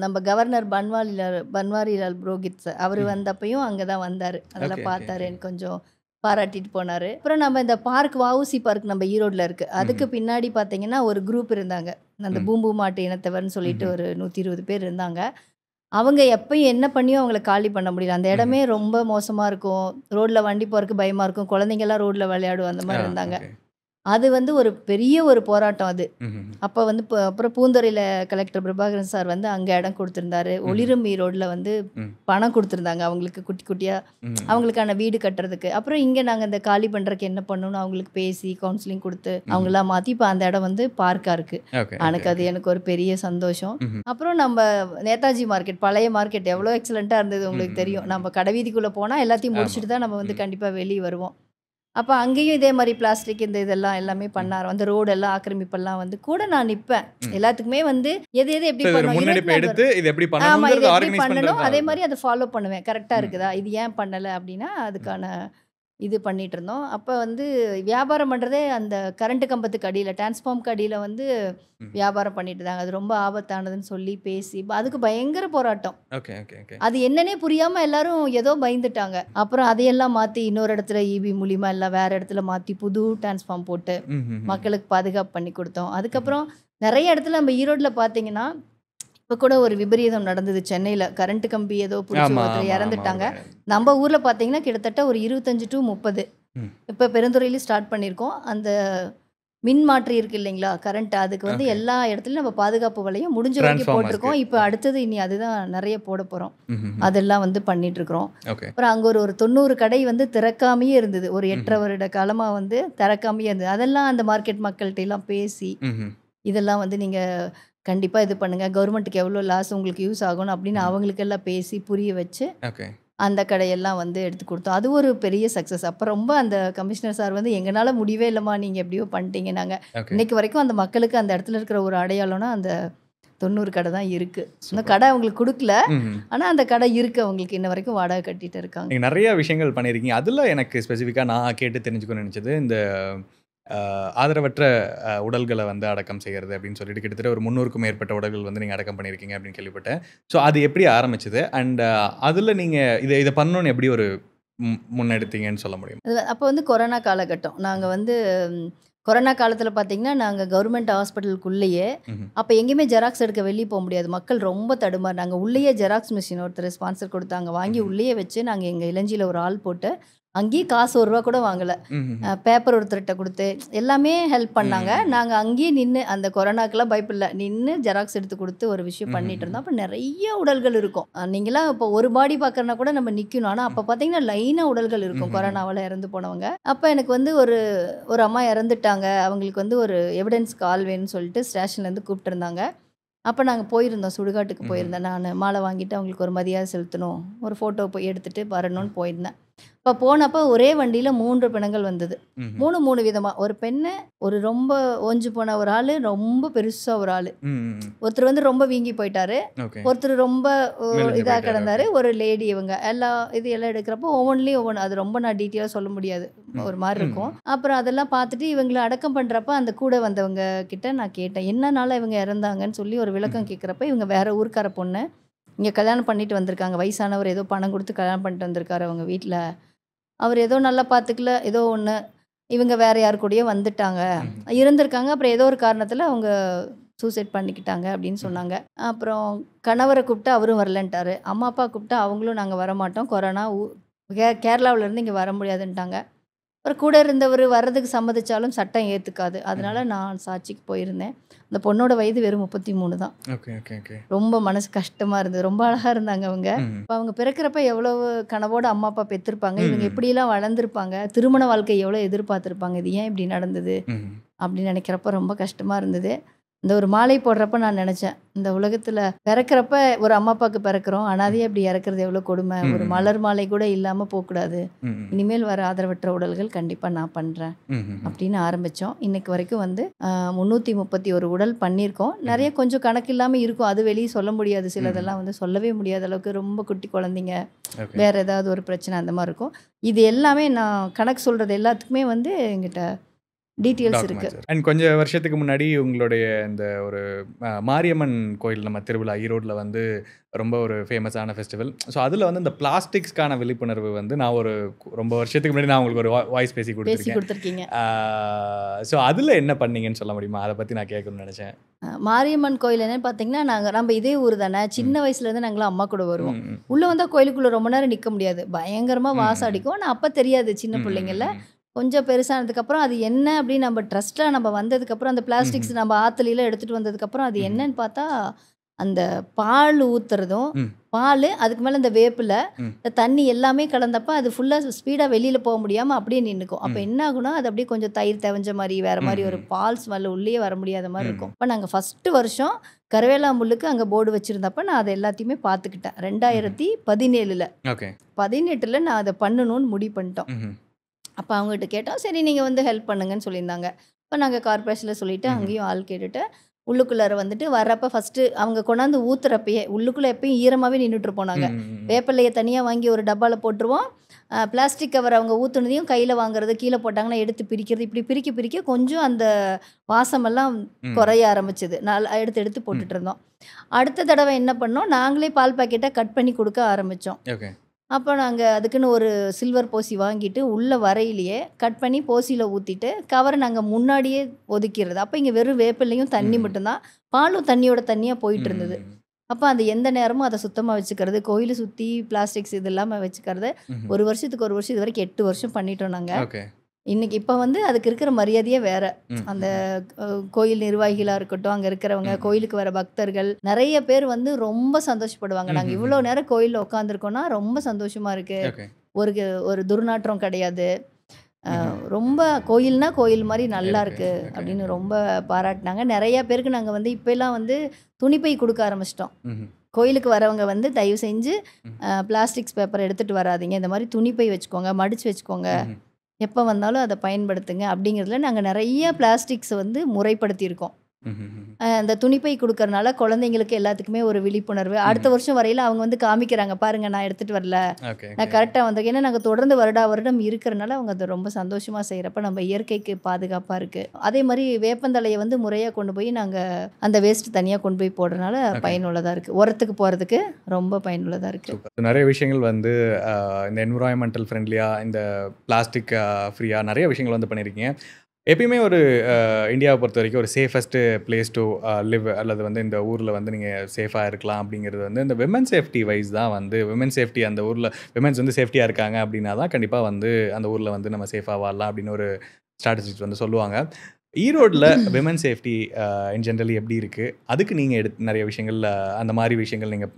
நம்ம கவர்னர் பன்வாரிலால் புரோஹித் சார் அவர் வந்தப்பையும் அங்கே தான் வந்தார், அதெல்லாம் பார்த்தாரு, எனக்கு கொஞ்சம் பாராட்டிட்டு போனார். அப்புறம் நம்ம இந்த பார்க் வஉசி பார்க் நம்ம ஈரோடில் இருக்குது, அதுக்கு பின்னாடி பார்த்தீங்கன்னா ஒரு குரூப் இருந்தாங்க, அந்த பூம்பு மாட்டு இனத்தவர்னு சொல்லிட்டு ஒரு 120 பேர் இருந்தாங்க. அவங்க எப்பயும் என்ன பண்ணியும் அவங்கள காலி பண்ண முடியல. அந்த இடமே ரொம்ப மோசமாக இருக்கும், ரோட்டில் வண்டி போகிறதுக்கு பயமாக இருக்கும், குழந்தைங்கள்லாம் ரோட்டில் விளையாடும், அந்த மாதிரி இருந்தாங்க. அது வந்து ஒரு பெரிய ஒரு போராட்டம் அது. அப்போ வந்து அப்புறம் பூந்துறையில் கலெக்டர் பிரபாகரன் சார் வந்து அங்கே இடம் கொடுத்துருந்தாரு. ஒளிரும் ஈரோடில் வந்து பணம் கொடுத்துருந்தாங்க அவங்களுக்கு, குட்டி குட்டியாக அவங்களுக்கான வீடு கட்டுறதுக்கு. அப்புறம் இங்கே நாங்கள் இந்த காலி பண்ணுறதுக்கு என்ன பண்ணணும்னு அவங்களுக்கு பேசி கவுன்சிலிங் கொடுத்து அவங்களாம் மாற்றி இப்போ அந்த இடம் வந்து பார்க்காக இருக்குது. எனக்கு ஒரு பெரிய சந்தோஷம். அப்புறம் நம்ம நேதாஜி மார்க்கெட், பழைய மார்க்கெட் எவ்வளோ எக்ஸலண்ட்டாக இருந்தது உங்களுக்கு தெரியும். நம்ம கடைவீதிக்குள்ளே போனால் எல்லாத்தையும் முடிச்சுட்டு தான் நம்ம வந்து கண்டிப்பாக வெளியே வருவோம். அப்போ அங்கேயும் இதே மாதிரி பிளாஸ்டிக் இந்த இதெல்லாம் எல்லாமே பண்ணாரு. அந்த ரோடு எல்லாம் ஆக்கிரமிப்பெல்லாம் வந்து கூட நான் நிற்பேன். எல்லாத்துக்குமே வந்து எது எது எப்படி பண்ணணும், முன்னெடுப்பு எடுத்து இது எப்படி ஆமாம் இது பண்ணணும்ங்கிறது எப்படி ஆர்கனைஸ் பண்ணணும், பண்றது அதே மாதிரி அதை ஃபாலோ பண்ணுவேன். கரெக்டாக இருக்குதா, இது ஏன் பண்ணலை அப்படின்னா அதுக்கான இது பண்ணிட்டு இருந்தோம். அப்போ வந்து வியாபாரம் பண்ணுறதே அந்த கரண்ட் கம்பத்துக்கு அடியில், டிரான்ஸ்ஃபார்ம்க்கு அடியில் வந்து வியாபாரம் பண்ணிட்டு இருந்தாங்க. அது ரொம்ப ஆபத்தானதுன்னு சொல்லி பேசி அதுக்கு பயங்கர போராட்டம். ஓகே ஓகே ஓகே அது என்னன்னே புரியாம எல்லாரும் ஏதோ பயந்துட்டாங்க. அப்புறம் அதையெல்லாம் மாத்தி இன்னொரு இடத்துல இபி மூலியமா எல்லாம் வேற இடத்துல மாத்தி புது டிரான்ஸ்ஃபார்ம் போட்டு மக்களுக்கு பாதுகாப்பு பண்ணி கொடுத்தோம். அதுக்கப்புறம் நிறைய இடத்துல நம்ம ஈரோட்ல பாத்தீங்கன்னா இப்போ கூட ஒரு விபரீதம் நடந்தது. சென்னையில் கரண்ட் கம்பி ஏதோ பிடிச்சி ஒருத்தர் இறந்துட்டாங்க. நம்ம ஊரில் பார்த்தீங்கன்னா கிட்டத்தட்ட ஒரு 25 to 30 இப்போ பெருந்துறையிலையும் ஸ்டார்ட் பண்ணியிருக்கோம். அந்த மின் மாற்றி இருக்கு இல்லைங்களா, கரண்ட், அதுக்கு வந்து எல்லா இடத்துலையும் நம்ம பாதுகாப்பு வலையும் முடிஞ்ச வரைக்கும் போட்டிருக்கோம். இப்போ அடுத்தது இனி அதுதான் நிறைய போட போகிறோம். அதெல்லாம் வந்து பண்ணிட்டு இருக்கிறோம். அப்புறம் அங்கே ஒரு 90 கடை வந்து திறக்காமையே இருந்தது. ஒரு 8.5 வருட காலமாக வந்து திறக்காமையே இருந்தது. அதெல்லாம் அந்த மார்க்கெட் மக்கள்கிட்ட எல்லாம் பேசி இதெல்லாம் வந்து நீங்கள் கண்டிப்பாக இது பண்ணுங்கள், கவர்மெண்ட்டுக்கு எவ்வளோ லாஸ் உங்களுக்கு யூஸ் ஆகணும் அப்படின்னு அவங்களுக்கெல்லாம் பேசி புரிய வச்சு அந்த கடையெல்லாம் வந்து எடுத்து கொடுத்தோம். அது ஒரு பெரிய சக்ஸஸ். அப்போ ரொம்ப அந்த கமிஷனர் சார் வந்து எங்களால் முடியவே இல்லைம்மா, நீங்கள் எப்படியோ பண்ணிட்டீங்க. நாங்கள் இன்னைக்கு வரைக்கும் அந்த மக்களுக்கு அந்த இடத்துல இருக்கிற ஒரு அடையாளம்னா அந்த 90 கடை தான் இருக்குது. அந்த கடை அவங்களுக்கு கொடுக்கல, ஆனால் அந்த கடை இருக்குது அவங்களுக்கு, இன்ன வரைக்கும் வாடகை கட்டிட்டு இருக்காங்க. நீங்கள் நிறைய விஷயங்கள் பண்ணியிருக்கீங்க. அதில் எனக்கு ஸ்பெசிஃபிக்காக நான் கேட்டு தெரிஞ்சுக்கணும்னு நினச்சது இந்த ஆதரவற்ற உடல்களை வந்து அடக்கம் செய்கிறது அப்படின்னு சொல்லிட்டு கிட்டத்தட்ட ஒரு 300க்கும் மேற்பட்ட உடல்கள் வந்து நீங்கள் அடக்கம் பண்ணியிருக்கீங்க அப்படின்னு கேள்விப்பட்டேன். ஸோ அது எப்படி ஆரம்பிச்சது அண்ட் அதில் நீங்கள் இதை பண்ணணும்னு எப்படி ஒரு முன்னெடுத்தீங்கன்னு சொல்ல முடியும்? அப்போ வந்து கொரோனா காலகட்டம். நாங்கள் வந்து கொரோனா காலத்தில் பார்த்தீங்கன்னா நாங்கள் கவர்மெண்ட் ஹாஸ்பிட்டலுக்குள்ளேயே, அப்போ எங்கேயுமே ஜெராக்ஸ் எடுக்க வெளியே போக முடியாது. மக்கள் ரொம்ப தடுமாறு. நாங்கள் உள்ளேயே ஜெராக்ஸ் மிஷின் ஒருத்தர் ஸ்பான்சர் கொடுத்தாங்க, வாங்கி உள்ளேயே வச்சு நாங்கள் எங்கள் இளஞ்சியில் ஒரு ஆள் போட்டு அங்கேயும் காசு ₹1 கூட வாங்கலை. பேப்பர் ஒருத்தர்கிட்ட கொடுத்து எல்லாமே ஹெல்ப் பண்ணாங்க. நாங்கள் அங்கேயே நின்று அந்த கொரோனாக்கெல்லாம் பயப்படல, நின்று ஜெராக்ஸ் எடுத்து கொடுத்து ஒரு விஷயம் பண்ணிட்டு இருந்தோம். அப்போ நிறைய உடல்கள் இருக்கும். நீங்களாம் இப்போ ஒரு பாடி பார்க்குறனா கூட நம்ம நிற்கணும், ஆனால் அப்போ பார்த்தீங்கன்னா லைனாக உடல்கள் இருக்கும் கொரோனாவால் இறந்து போனவங்க. அப்போ எனக்கு வந்து ஒரு அம்மா இறந்துட்டாங்க, அவங்களுக்கு வந்து ஒரு எவிடன்ஸ் கால் வேணும்னு சொல்லிட்டு ஸ்டேஷன்லேருந்து கூப்பிட்டுருந்தாங்க. அப்போ நாங்கள் போயிருந்தோம், சுடுகாட்டுக்கு போயிருந்தேன். நான் மாலை வாங்கிட்டு அவங்களுக்கு ஒரு மரியாதை செலுத்தணும், ஒரு ஃபோட்டோ போய் எடுத்துகிட்டு வரணும்னு போயிருந்தேன். இப்போ போனப்போ ஒரே வண்டியில் 3 பிணங்கள் வந்தது. 3 விதமாக. ஒரு பெண்ணு, ஒரு ரொம்ப ஓஞ்சு போன ஒரு ஆள், ரொம்ப பெருசாக ஒரு ஆள், ஒருத்தர் வந்து ரொம்ப வீங்கி போயிட்டாரு, ஒருத்தர் ரொம்ப இதாக கிடந்தார், ஒரு லேடி. இவங்க எல்லாம் எடுக்கிறப்போ ஒவ்வொன்றிலையும் ஒவ்வொன்று, அது ரொம்ப நான் டீட்டெயிலாக சொல்ல முடியாது, ஒரு மாதிரி இருக்கும். அப்புறம் அதெல்லாம் பார்த்துட்டு இவங்களை அடக்கம் பண்ணுறப்ப அந்த கூட வந்தவங்க கிட்ட நான் கேட்டேன், என்னன்னால இவங்க இறந்தாங்கன்னு சொல்லி ஒரு விளக்கம் கேட்குறப்ப, இவங்க வேற ஊருக்கார பொண்ணு, இங்கே கல்யாணம் பண்ணிட்டு வந்திருக்காங்க. வயசானவர் ஏதோ பணம் கொடுத்து கல்யாணம் பண்ணிட்டு வந்திருக்காரு அவங்க வீட்டில். அவர் ஏதோ நல்லா பார்த்துக்கல, ஏதோ ஒன்று, இவங்க வேறு யாரு கூடயே வந்துட்டாங்க, இருந்திருக்காங்க. அப்புறம் ஏதோ ஒரு காரணத்தில் அவங்க சூசைட் பண்ணிக்கிட்டாங்க அப்படின்னு சொன்னாங்க. அப்புறம் கணவரை கூப்பிட்டு அவரும் வரலன்ட்டாரு. அம்மா அப்பா கூப்பிட்டா அவங்களும் நாங்கள் வரமாட்டோம், கொரோனா கேரளாவிலேருந்து இங்கே வர முடியாதுன்ட்டாங்க. அப்புறம் கூட இருந்தவர் வர்றதுக்கு சம்மதிச்சாலும் சட்டம் ஏற்றுக்காது. அதனால நான் சாட்சிக்கு போயிருந்தேன். அந்த பொண்ணோட வயது வெறும் 33 தான். ரொம்ப மனசு கஷ்டமாக இருந்தது. ரொம்ப அழகாக இருந்தாங்க அவங்க. இப்போ அவங்க பிறக்கிறப்ப எவ்வளவு கனவோட அம்மா அப்பா பெற்றிருப்பாங்க, இவங்க எப்படியெல்லாம் வளர்ந்துருப்பாங்க, திருமண வாழ்க்கை எவ்வளோ எதிர்பார்த்துருப்பாங்க, இது ஏன் இப்படி நடந்தது அப்படின்னு நினைக்கிறப்ப ரொம்ப கஷ்டமாக இருந்தது. இந்த ஒரு மாலை போடுறப்ப நான் நினச்சேன், இந்த உலகத்தில் பிறக்கிறப்ப ஒரு அம்மா அப்பாவுக்கு பிறக்கிறோம், அனாதையே அப்படி இறக்குறது எவ்வளோ கொடுமை, ஒரு மலர் மாலை கூட இல்லாமல் போகக்கூடாது, இனிமேல் வர ஆதரவற்ற உடல்கள் கண்டிப்பாக நான் பண்ணுறேன் அப்படின்னு ஆரம்பித்தோம். இன்னைக்கு வரைக்கும் வந்து 331 உடல் பண்ணியிருக்கோம். நிறைய கொஞ்சம் கணக்கு இல்லாமல் இருக்கும், அது வெளியே சொல்ல முடியாது, சிலதெல்லாம் வந்து சொல்லவே முடியாத அளவுக்கு ரொம்ப குட்டி குழந்தைங்க, வேறு ஏதாவது ஒரு பிரச்சனை அந்த மாதிரி இருக்கும். இது எல்லாமே நான் கணக்கு சொல்கிறது எல்லாத்துக்குமே வந்து எங்கிட்ட டீட்டெயில்ஸ் இருக்கு. அண்ட் கொஞ்சம் வருஷத்துக்கு முன்னாடி உங்களுடைய இந்த ஒரு மாரியம்மன் கோயில் நம்ம திருவிழா ஈரோட்டில் வந்து ரொம்ப ஒரு ஃபேமஸான ஃபெஸ்டிவல். ஸோ அதில் வந்து இந்த பிளாஸ்டிக்ஸ்க்கான விழிப்புணர்வு வந்து நான் ஒரு ரொம்ப வருஷத்துக்கு முன்னாடி நான் உங்களுக்கு ஒரு வாய்ஸ் பேசி கொடுத்துருக்கீங்க. ஸோ அதில் என்ன பண்ணீங்கன்னு சொல்ல முடியுமா? அதை பற்றி நான் கேட்கணும்னு நினச்சேன். மாரியம்மன் கோயில் என்னன்னு பார்த்தீங்கன்னா, நம்ம இதே ஊர் தானே, சின்ன வயசுலேருந்து நாங்களாம் அம்மா கூட வருவோம். உள்ளே வந்தால் கோயிலுக்குள்ளே ரொம்ப நேரம் நிற்க முடியாது, பயங்கரமாக வாசம் அடிக்கும். ஆனால் அப்போ தெரியாது, சின்ன பிள்ளைங்கள. கொஞ்சம் பெருசானதுக்கப்புறம் அது என்ன அப்படின்னு நம்ம ட்ரஸ்ட்டில் நம்ம வந்ததுக்கப்புறம், அந்த பிளாஸ்டிக்ஸ் நம்ம ஆற்றுலையில் எடுத்துகிட்டு வந்ததுக்கப்புறம் அது என்னன்னு பார்த்தா, அந்த பால் ஊற்றுறதும், பால் அதுக்கு மேலே இந்த வேப்பில் தண்ணி எல்லாமே கலந்தப்போ அது ஃபுல்லாக ஸ்பீடாக வெளியில் போக முடியாமல் அப்படியே நின்றுக்கும். அப்போ என்ன ஆகுனா, அது அப்படியே கொஞ்சம் தயிர் தவஞ்ச மாதிரி, வேறு மாதிரி ஒரு பால் ஸ்மெல், உள்ளே வர முடியாத மாதிரி இருக்கும். இப்போ நாங்கள் ஃபஸ்ட்டு வருஷம் கருவேலாம்புல்லுக்கு அங்கே போர்டு வச்சுருந்தப்ப நான் அதை எல்லாத்தையுமே பார்த்துக்கிட்டேன். 2017 18 நான் அதை பண்ணணும்னு முடிவு பண்ணிட்டோம். அப்போ அவங்ககிட்ட கேட்டோம். சரி நீங்கள் வந்து ஹெல்ப் பண்ணுங்கன்னு சொல்லியிருந்தாங்க. இப்போ நாங்கள் கார்ப்பரேஷனில் சொல்லிவிட்டு அங்கேயும் ஆள் கேட்டுட்டு உள்ளுக்குள்ளார வந்துட்டு வர்றப்ப ஃபஸ்ட்டு அவங்க கொண்டாந்து ஊற்றுறப்பயே உள்ளுக்குள்ளே எப்பயும் ஈரமாகவே நின்றுட்டுருப்போம் நாங்கள். வேப்பிலையை தனியாக வாங்கி ஒரு டப்பாவில் போட்டுருவோம். பிளாஸ்டிக் கவர் அவங்க ஊற்றுனதையும் கையில் வாங்குறது, கீழே போட்டாங்கன்னா எடுத்து பிரிக்கிறது, இப்படி பிரிக்க பிரிக்க கொஞ்சம் அந்த வாசமெல்லாம் குறைய ஆரம்பிச்சது. நல்லா எடுத்து எடுத்து போட்டுட்டு இருந்தோம். அடுத்த தடவை என்ன பண்ணோம், நாங்களே பால் பாக்கெட்டை கட் பண்ணி கொடுக்க ஆரம்பித்தோம். ஓகே. அப்போ நாங்கள் அதுக்குன்னு ஒரு சில்வர் போசி வாங்கிட்டு உள்ளே வரையிலேயே கட் பண்ணி போசியில் ஊற்றிட்டு கவரை நாங்கள் முன்னாடியே ஒதுக்கிடுறது. அப்போ இங்கே வெறும் வேப்பிலையும் தண்ணி மட்டும்தான், பாலும் தண்ணியோட தண்ணியாக போயிட்டு இருந்தது. அப்போ அந்த எந்த நேரமும் அதை சுத்தமாக வச்சுக்கிறது, கோயிலை சுற்றி பிளாஸ்டிக்ஸ் இது இல்லாமல் வச்சுக்கிறது. ஒரு வருஷத்துக்கு ஒரு வருஷம் இது வரைக்கும் 8 வருஷம் பண்ணிட்டோம் நாங்கள். ஓகே. இன்னைக்கு இப்போ வந்து அதுக்கு இருக்கிற மரியாதையே வேற. அந்த கோயில் நிர்வாகிகளாக இருக்கட்டும், அங்கே இருக்கிறவங்க, கோயிலுக்கு வர பக்தர்கள் நிறைய பேர் வந்து ரொம்ப சந்தோஷப்படுவாங்க. நாங்கள் இவ்வளோ நேரம் கோயிலில் உட்காந்துருக்கோன்னா ரொம்ப சந்தோஷமா இருக்கு. ஓகே. ஒரு ஒரு துர்நாற்றம் கிடையாது. ரொம்ப கோயில்னா கோயில் மாதிரி நல்லா இருக்கு அப்படின்னு ரொம்ப பாராட்டினாங்க. நிறைய பேருக்கு நாங்கள் வந்து இப்போலாம் வந்து துணிப்பை கொடுக்க ஆரம்பிச்சிட்டோம். கோயிலுக்கு வரவங்க வந்து தயவு செஞ்சு பிளாஸ்டிக்ஸ் பேப்பர் எடுத்துகிட்டு வராதீங்க, இந்த மாதிரி துணிப்பை வச்சுக்கோங்க, மடித்து வச்சுக்கோங்க, எப்போ வந்தாலும் அதை பயன்படுத்துங்க அப்படிங்கிறதுல நாங்கள் நிறைய பிளாஸ்டிக்ஸை வந்து முறைப்படுத்தியிருக்கோம். அந்த துணிப்பை கொடுக்கறனால குழந்தைங்களுக்கு எல்லாத்துக்குமே ஒரு விழிப்புணர்வு. அடுத்த வருஷம் வரையில் அவங்க வந்து காமிக்கிறாங்க, பாருங்க நான் எடுத்துகிட்டு வரல, நான் கரெக்டாக வந்திருக்கேன். ஏன்னா நாங்கள் தொடர்ந்து வருடம் இருக்கிறனால அவங்க அதை ரொம்ப சந்தோஷமாக செய்கிறப்ப நம்ம இயற்கைக்கு பாதுகாப்பாக இருக்குது. அதே மாதிரி வேப்பந்தலையை வந்து முறையாக கொண்டு போய் நாங்கள் அந்த வேஸ்ட் தனியாக கொண்டு போய் போடுறதுனால பயனுள்ளதாக இருக்குது. உரத்துக்கு போகிறதுக்கு ரொம்ப பயனுள்ளதாக இருக்குது. நிறைய விஷயங்கள் வந்து இந்த என்விரான்மெண்டல் ஃப்ரெண்ட்லியாக, இந்த பிளாஸ்டிக் ஃப்ரீயாக நிறைய விஷயங்கள் வந்து பண்ணியிருக்கீங்க. எப்பயுமே ஒரு இந்தியாவை பொறுத்த வரைக்கும் ஒரு சேஃபஸ்ட்டு பிளேஸ் டு லிவ் அல்லது வந்து இந்த ஊரில் வந்து நீங்கள் சேஃபாக இருக்கலாம் அப்படிங்கிறது வந்து இந்த விமன் சேஃப்டி வைஸ் தான். வந்து விமன் சேஃப்டி அந்த ஊரில் விமன்ஸ் வந்து சேஃப்டியாக இருக்காங்க அப்படின்னா தான் கண்டிப்பாக வந்து அந்த ஊரில் வந்து நம்ம சேஃபாக வாழலாம் அப்படின்னு ஒரு ஸ்ட்ராட்டஜிஸ் வந்து சொல்லுவாங்க. ஈரோடில் விமன் சேஃப்டி இன் ஜென்ரலி எப்படி இருக்குது? அதுக்கு நீங்கள் நிறைய விஷயங்கள் அந்த மாதிரி விஷயங்கள் நீங்கள்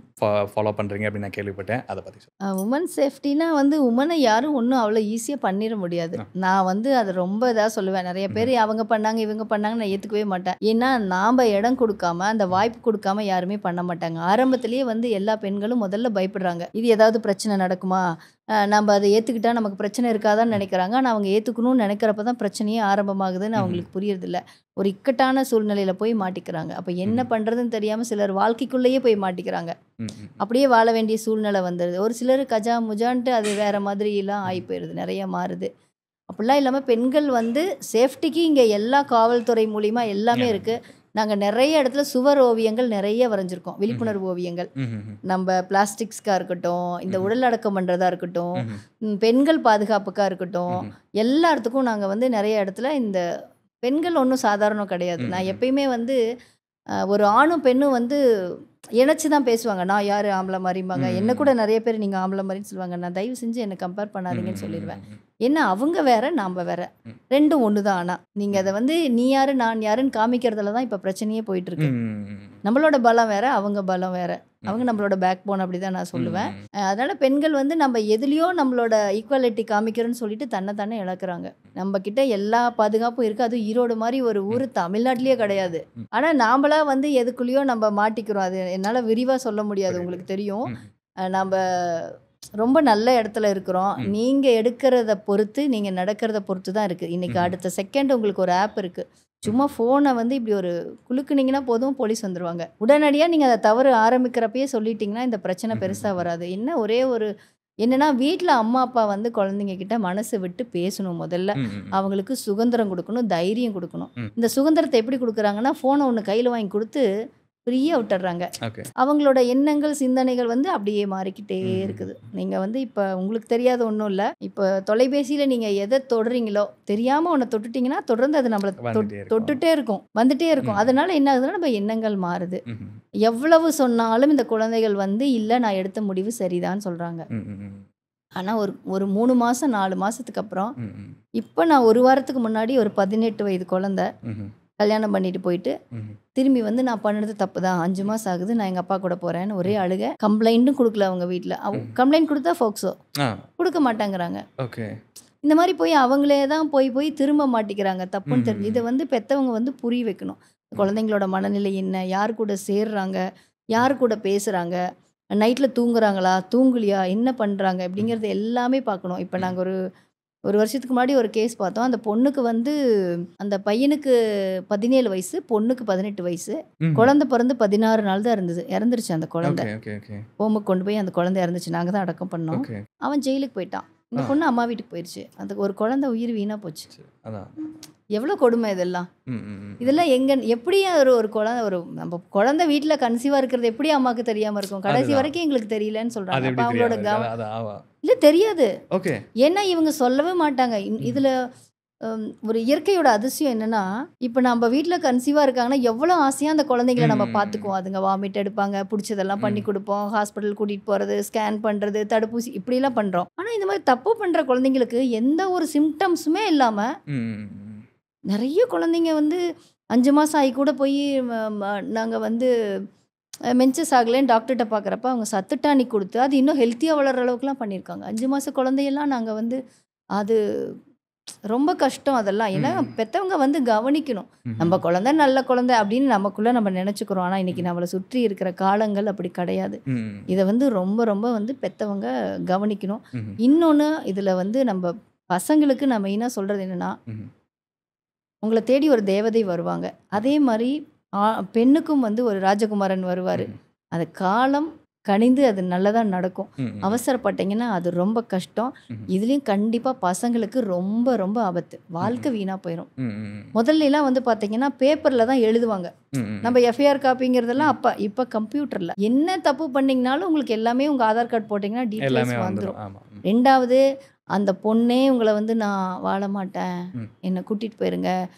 ஃபாலோ பண்ணுறீங்க அப்படின்னு நான் கேள்விப்பட்டேன். அதை பற்றி உமன் சேஃப்டினா வந்து உமனை யாரும் ஒன்றும் அவ்வளோ ஈஸியாக பண்ணிட முடியாது. நான் வந்து அதை ரொம்ப இதாக சொல்லுவேன். நிறைய பேர் அவங்க பண்ணாங்க இவங்க பண்ணாங்க நான் ஏற்றுக்கவே மாட்டேன். ஏன்னா நாம் இடம் கொடுக்காம அந்த வாய்ப்பு கொடுக்காம யாருமே பண்ண மாட்டாங்க. ஆரம்பத்திலேயே வந்து எல்லா பெண்களும் முதல்ல பயப்படுறாங்க, இது ஏதாவது பிரச்சனை நடக்குமா, நம்ம அதை ஏற்றுக்கிட்டா நமக்கு பிரச்சனை இருக்காதான்னு நினைக்கிறாங்க. ஆனால் அவங்க ஏற்றுக்கணும்னு நினைக்கிறப்ப தான் பிரச்சனையே ஆரம்பமாகுதுன்னு அவங்களுக்கு புரியறதில்ல. ஒரு இக்கட்டான சூழ்நிலையில் போய் மாட்டிக்கிறாங்க. அப்போ என்ன பண்ணுறதுன்னு தெரியாமல் சிலர் வாழ்க்கைக்குள்ளேயே போய் மாட்டிக்கிறாங்க. அப்படியே வாழ வேண்டிய சூழ்நிலை வந்துடுது. ஒரு சிலர் கஜா முஜான்ட்டு அது வேறு மாதிரிலாம் ஆகி போயிடுது, நிறைய மாறுது. அப்படிலாம் இல்லாமல் பெண்கள் வந்து சேஃப்டிக்கு இங்கே எல்லா காவல்துறை மூலிமா எல்லாமே இருக்குது. நாங்கள் நிறைய இடத்துல சுவர் ஓவியங்கள் நிறைய வரைஞ்சிருக்கோம், விழிப்புணர்வு ஓவியங்கள். நம்ம பிளாஸ்டிக்ஸ்க்காக இருக்கட்டும், இந்த உடல் அடக்கம் பண்ணுறதா இருக்கட்டும், பெண்கள் பாதுகாப்புக்காக இருக்கட்டும், எல்லாத்துக்கும் நாங்கள் வந்து நிறைய இடத்துல இந்த பெண்கள் ஒன்றும் சாதாரணம் கிடையாது. நான் எப்பயுமே வந்து ஒரு ஆணும் பெண்ணும் வந்து இணைச்சி தான் பேசுவாங்க. நான் யார் ஆம்பளை மாதிரிம்பாங்க, என்ன கூட நிறைய பேர் நீங்கள் ஆம்பளை மாதிரின்னு சொல்லுவாங்க. நான் தயவு செஞ்சு என்னை கம்பேர் பண்ணாதீங்கன்னு சொல்லிடுவேன். ஏன்னா அவங்க வேற நாம் வேற, ரெண்டும் ஒன்று தான். ஆனால் நீங்கள் அதை வந்து நீ யாரு நான் யாருன்னு காமிக்கிறதுல தான் இப்போ பிரச்சனையே போயிட்டு இருக்கு. நம்மளோட பலம் வேற, அவங்க பலம் வேற, அவங்க நம்மளோட பேக் போன், அப்படி தான் நான் சொல்லுவேன். அதனால பெண்கள் வந்து நம்ம எதுலேயோ நம்மளோட ஈக்குவாலிட்டி காமிக்கிறோன்னு சொல்லிட்டு தன்னை இழக்கிறாங்க. நம்ம கிட்ட எல்லா பாதுகாப்பும் இருக்குது. அதுவும் ஈரோடு மாதிரி ஒரு ஊர் தமிழ்நாட்டிலேயே கிடையாது. ஆனால் நாமளா வந்து எதுக்குள்ளேயோ நம்ம மாட்டிக்கிறோம். அது என்னால் விரிவாக சொல்ல முடியாது, உங்களுக்கு தெரியும். நம்ம ரொம்ப நல்ல இடத்துல இருக்கிறோம். நீங்கள் எடுக்கிறத பொறுத்து, நீங்கள் நடக்கிறத பொறுத்து தான் இருக்குது. இன்றைக்கி அடுத்த செகண்ட் உங்களுக்கு ஒரு ஆப் இருக்குது. சும்மா ஃபோனை வந்து இப்படி ஒரு குலுக்குனீங்கன்னா போதும், போலீஸ் வந்துடுவாங்க. உடனடியாக நீங்கள் அதை தவறு ஆரம்பிக்கிறப்பயே சொல்லிட்டீங்கன்னா இந்த பிரச்சனை பெருசாக வராது. என்ன ஒரே ஒரு என்னன்னா, வீட்டில் அம்மா அப்பா வந்து குழந்தைங்க கிட்ட மனசு விட்டு பேசணும். முதல்ல அவங்களுக்கு சுதந்திரம் கொடுக்கணும், தைரியம் கொடுக்கணும். இந்த சுதந்திரத்தை எப்படி கொடுக்குறாங்கன்னா, ஃபோனை ஒன்று கையில் வாங்கி கொடுத்து ஃப்ரீயாக விட்டுறாங்க. அவங்களோட எண்ணங்கள் சிந்தனைகள் வந்து அப்படியே மாறிக்கிட்டே இருக்குது. நீங்கள் வந்து இப்போ உங்களுக்கு தெரியாத ஒன்றும் இல்லை, இப்போ தொலைபேசியில் நீங்கள் எதை தொடுறீங்களோ தெரியாமல் ஒன்று தொட்டுட்டிங்கன்னா தொடர்ந்து அது நம்மளை தொட்டுட்டே இருக்கும், வந்துட்டே இருக்கும். அதனால என்ன ஆகுதுன்னா நம்ம எண்ணங்கள் மாறுது. எவ்வளவு சொன்னாலும் இந்த குழந்தைகள் வந்து இல்லை நான் எடுத்த முடிவு சரிதான்னு சொல்கிறாங்க. ஆனால் ஒரு 3 மாதம் 4 மாதத்துக்கு அப்புறம், இப்போ நான் 1 வாரத்துக்கு முன்னாடி ஒரு 18 வயது குழந்தை கல்யாணம் பண்ணிட்டு போயிட்டு திரும்பி வந்து நான் பண்ணது தப்பு தான், 5 மாதம் ஆகுது, நான் எங்கள் அப்பா கூட போகிறேன்னு ஒரே அழுக. கம்ப்ளைண்ட்டும் கொடுக்கல அவங்க வீட்டில். கம்ப்ளைண்ட் கொடுத்தா ஃபோக்ஸோ கொடுக்க மாட்டாங்கிறாங்க. இந்த மாதிரி போய் அவங்களே தான் போய் திரும்ப மாட்டிக்கிறாங்க, தப்புன்னு தெரிஞ்சு. இதை வந்து பெற்றவங்க வந்து புரிய வைக்கணும். குழந்தைங்களோட மனநிலை என்ன, யார் கூட சேர்றாங்க, யார் கூட பேசுகிறாங்க, நைட்டில் தூங்குறாங்களா தூங்கலையா, என்ன பண்ணுறாங்க அப்படிங்கிறது எல்லாமே பார்க்கணும். இப்போ நாங்கள் ஒரு ஒரு வருஷத்துக்கு முன்னாடி ஒரு கேஸ் பார்த்தோம். அந்த பொண்ணுக்கு வந்து அந்த பையனுக்கு 17 வயசு, பொண்ணுக்கு 18 வயசு. குழந்தை பிறந்து 16 நாள் தான் இருந்தது. இறந்துருச்சு அந்த குழந்தை. ஹோமுக்கு கொண்டு போய் அந்த குழந்தை இறந்துச்சு. நாங்கள் தான் அடக்கம் பண்ணோம். அவன் ஜெயிலுக்கு போயிட்டான். இந்த பொண்ணு அம்மா வீட்டுக்கு போயிடுச்சு. அந்த ஒரு குழந்தை உயிர் வீணா போச்சு. எவ்வளோ கொடுமை இதெல்லாம். இதெல்லாம் எப்படி ஒரு குழந்தை நம்ம குழந்தை வீட்டில் கன்சீவாக இருக்கிறது எப்படி அம்மாவுக்கு தெரியாமல் இருக்கும்? கடைசி வரைக்கும் எங்களுக்கு தெரியலன்னு சொல்கிறாங்க. அப்போ அவங்களோட இல்லை தெரியாது. ஏன்னா இவங்க சொல்லவே மாட்டாங்க. இதில் ஒரு இயற்கையோட அதிசயம் என்னன்னா, இப்போ நம்ம வீட்டில் கன்சீவாக இருக்காங்கன்னா எவ்வளோ ஆசையாக அந்த குழந்தைங்களை நம்ம பார்த்துக்குவோம். அதுங்க வாமிட் எடுப்பாங்க, பிடிச்சதெல்லாம் பண்ணி கொடுப்போம், ஹாஸ்பிட்டல் கூட்டிகிட்டு போகிறது, ஸ்கேன் பண்ணுறது, தடுப்பூசி இப்படிலாம் பண்ணுறோம். ஆனால் இந்த மாதிரி தப்பு பண்ணுற குழந்தைங்களுக்கு எந்த ஒரு சிம்டம்ஸுமே இல்லாமல் நிறைய குழந்தைங்க வந்து 5 மாதம் ஆகி கூட போய் நாங்கள் வந்து மென்சஸ் ஆகலைன்னு டாக்டர்கிட்ட பார்க்குறப்ப அவங்க சத்து டானிக் கொடுத்து அது இன்னும் ஹெல்த்தியாக வளர்கிற அளவுக்குலாம் பண்ணியிருக்காங்க. 5 மாத குழந்தையெல்லாம் நாங்கள் வந்து அது ரொம்ப கஷ்டம் அதெல்லாம். ஏன்னா பெற்றவங்க வந்து கவனிக்கணும். நம்ம குழந்தை நல்ல குழந்தை அப்படின்னு நமக்குள்ளே நம்ம நினச்சிக்கிறோம். ஆனால் இன்றைக்கி நம்மளை சுற்றி இருக்கிற காலங்கள் அப்படி கிடையாது. இதை வந்து ரொம்ப ரொம்ப வந்து பெற்றவங்க கவனிக்கணும். இன்னொன்று இதில் வந்து நம்ம பசங்களுக்கு நான் மெயினாக சொல்கிறது என்னென்னா, உங்களை தேடி ஒரு தேவதை வருவாங்க. அதே மாதிரி பெண்ணுக்கும் வந்து ஒரு ராஜகுமாரன் வருவார். அது காலம் கனிந்து அது நல்லதாக நடக்கும். அவசரப்பட்டீங்கன்னா அது ரொம்ப கஷ்டம். இதுலேயும் கண்டிப்பாக பசங்களுக்கு ரொம்ப ரொம்ப ஆபத்து. வாழ்க்கை வீணாக போயிடும். முதல்லாம் வந்து பார்த்தீங்கன்னா பேப்பரில் தான் எழுதுவாங்க. நம்ம எஃப்ஐஆர் காப்பிங்கிறதெல்லாம் இப்போ கம்ப்யூட்டரில் என்ன தப்பு பண்ணிங்கனாலும் உங்களுக்கு எல்லாமே உங்கள் ஆதார் கார்டு போட்டிங்கன்னா டீட்டெயில்ஸ் வந்துடும். ரெண்டாவது, அந்த பொண்ணே உங்களை வந்து நான் வாழ மாட்டேன், என்னை கூட்டிகிட்டு போயிருங்க,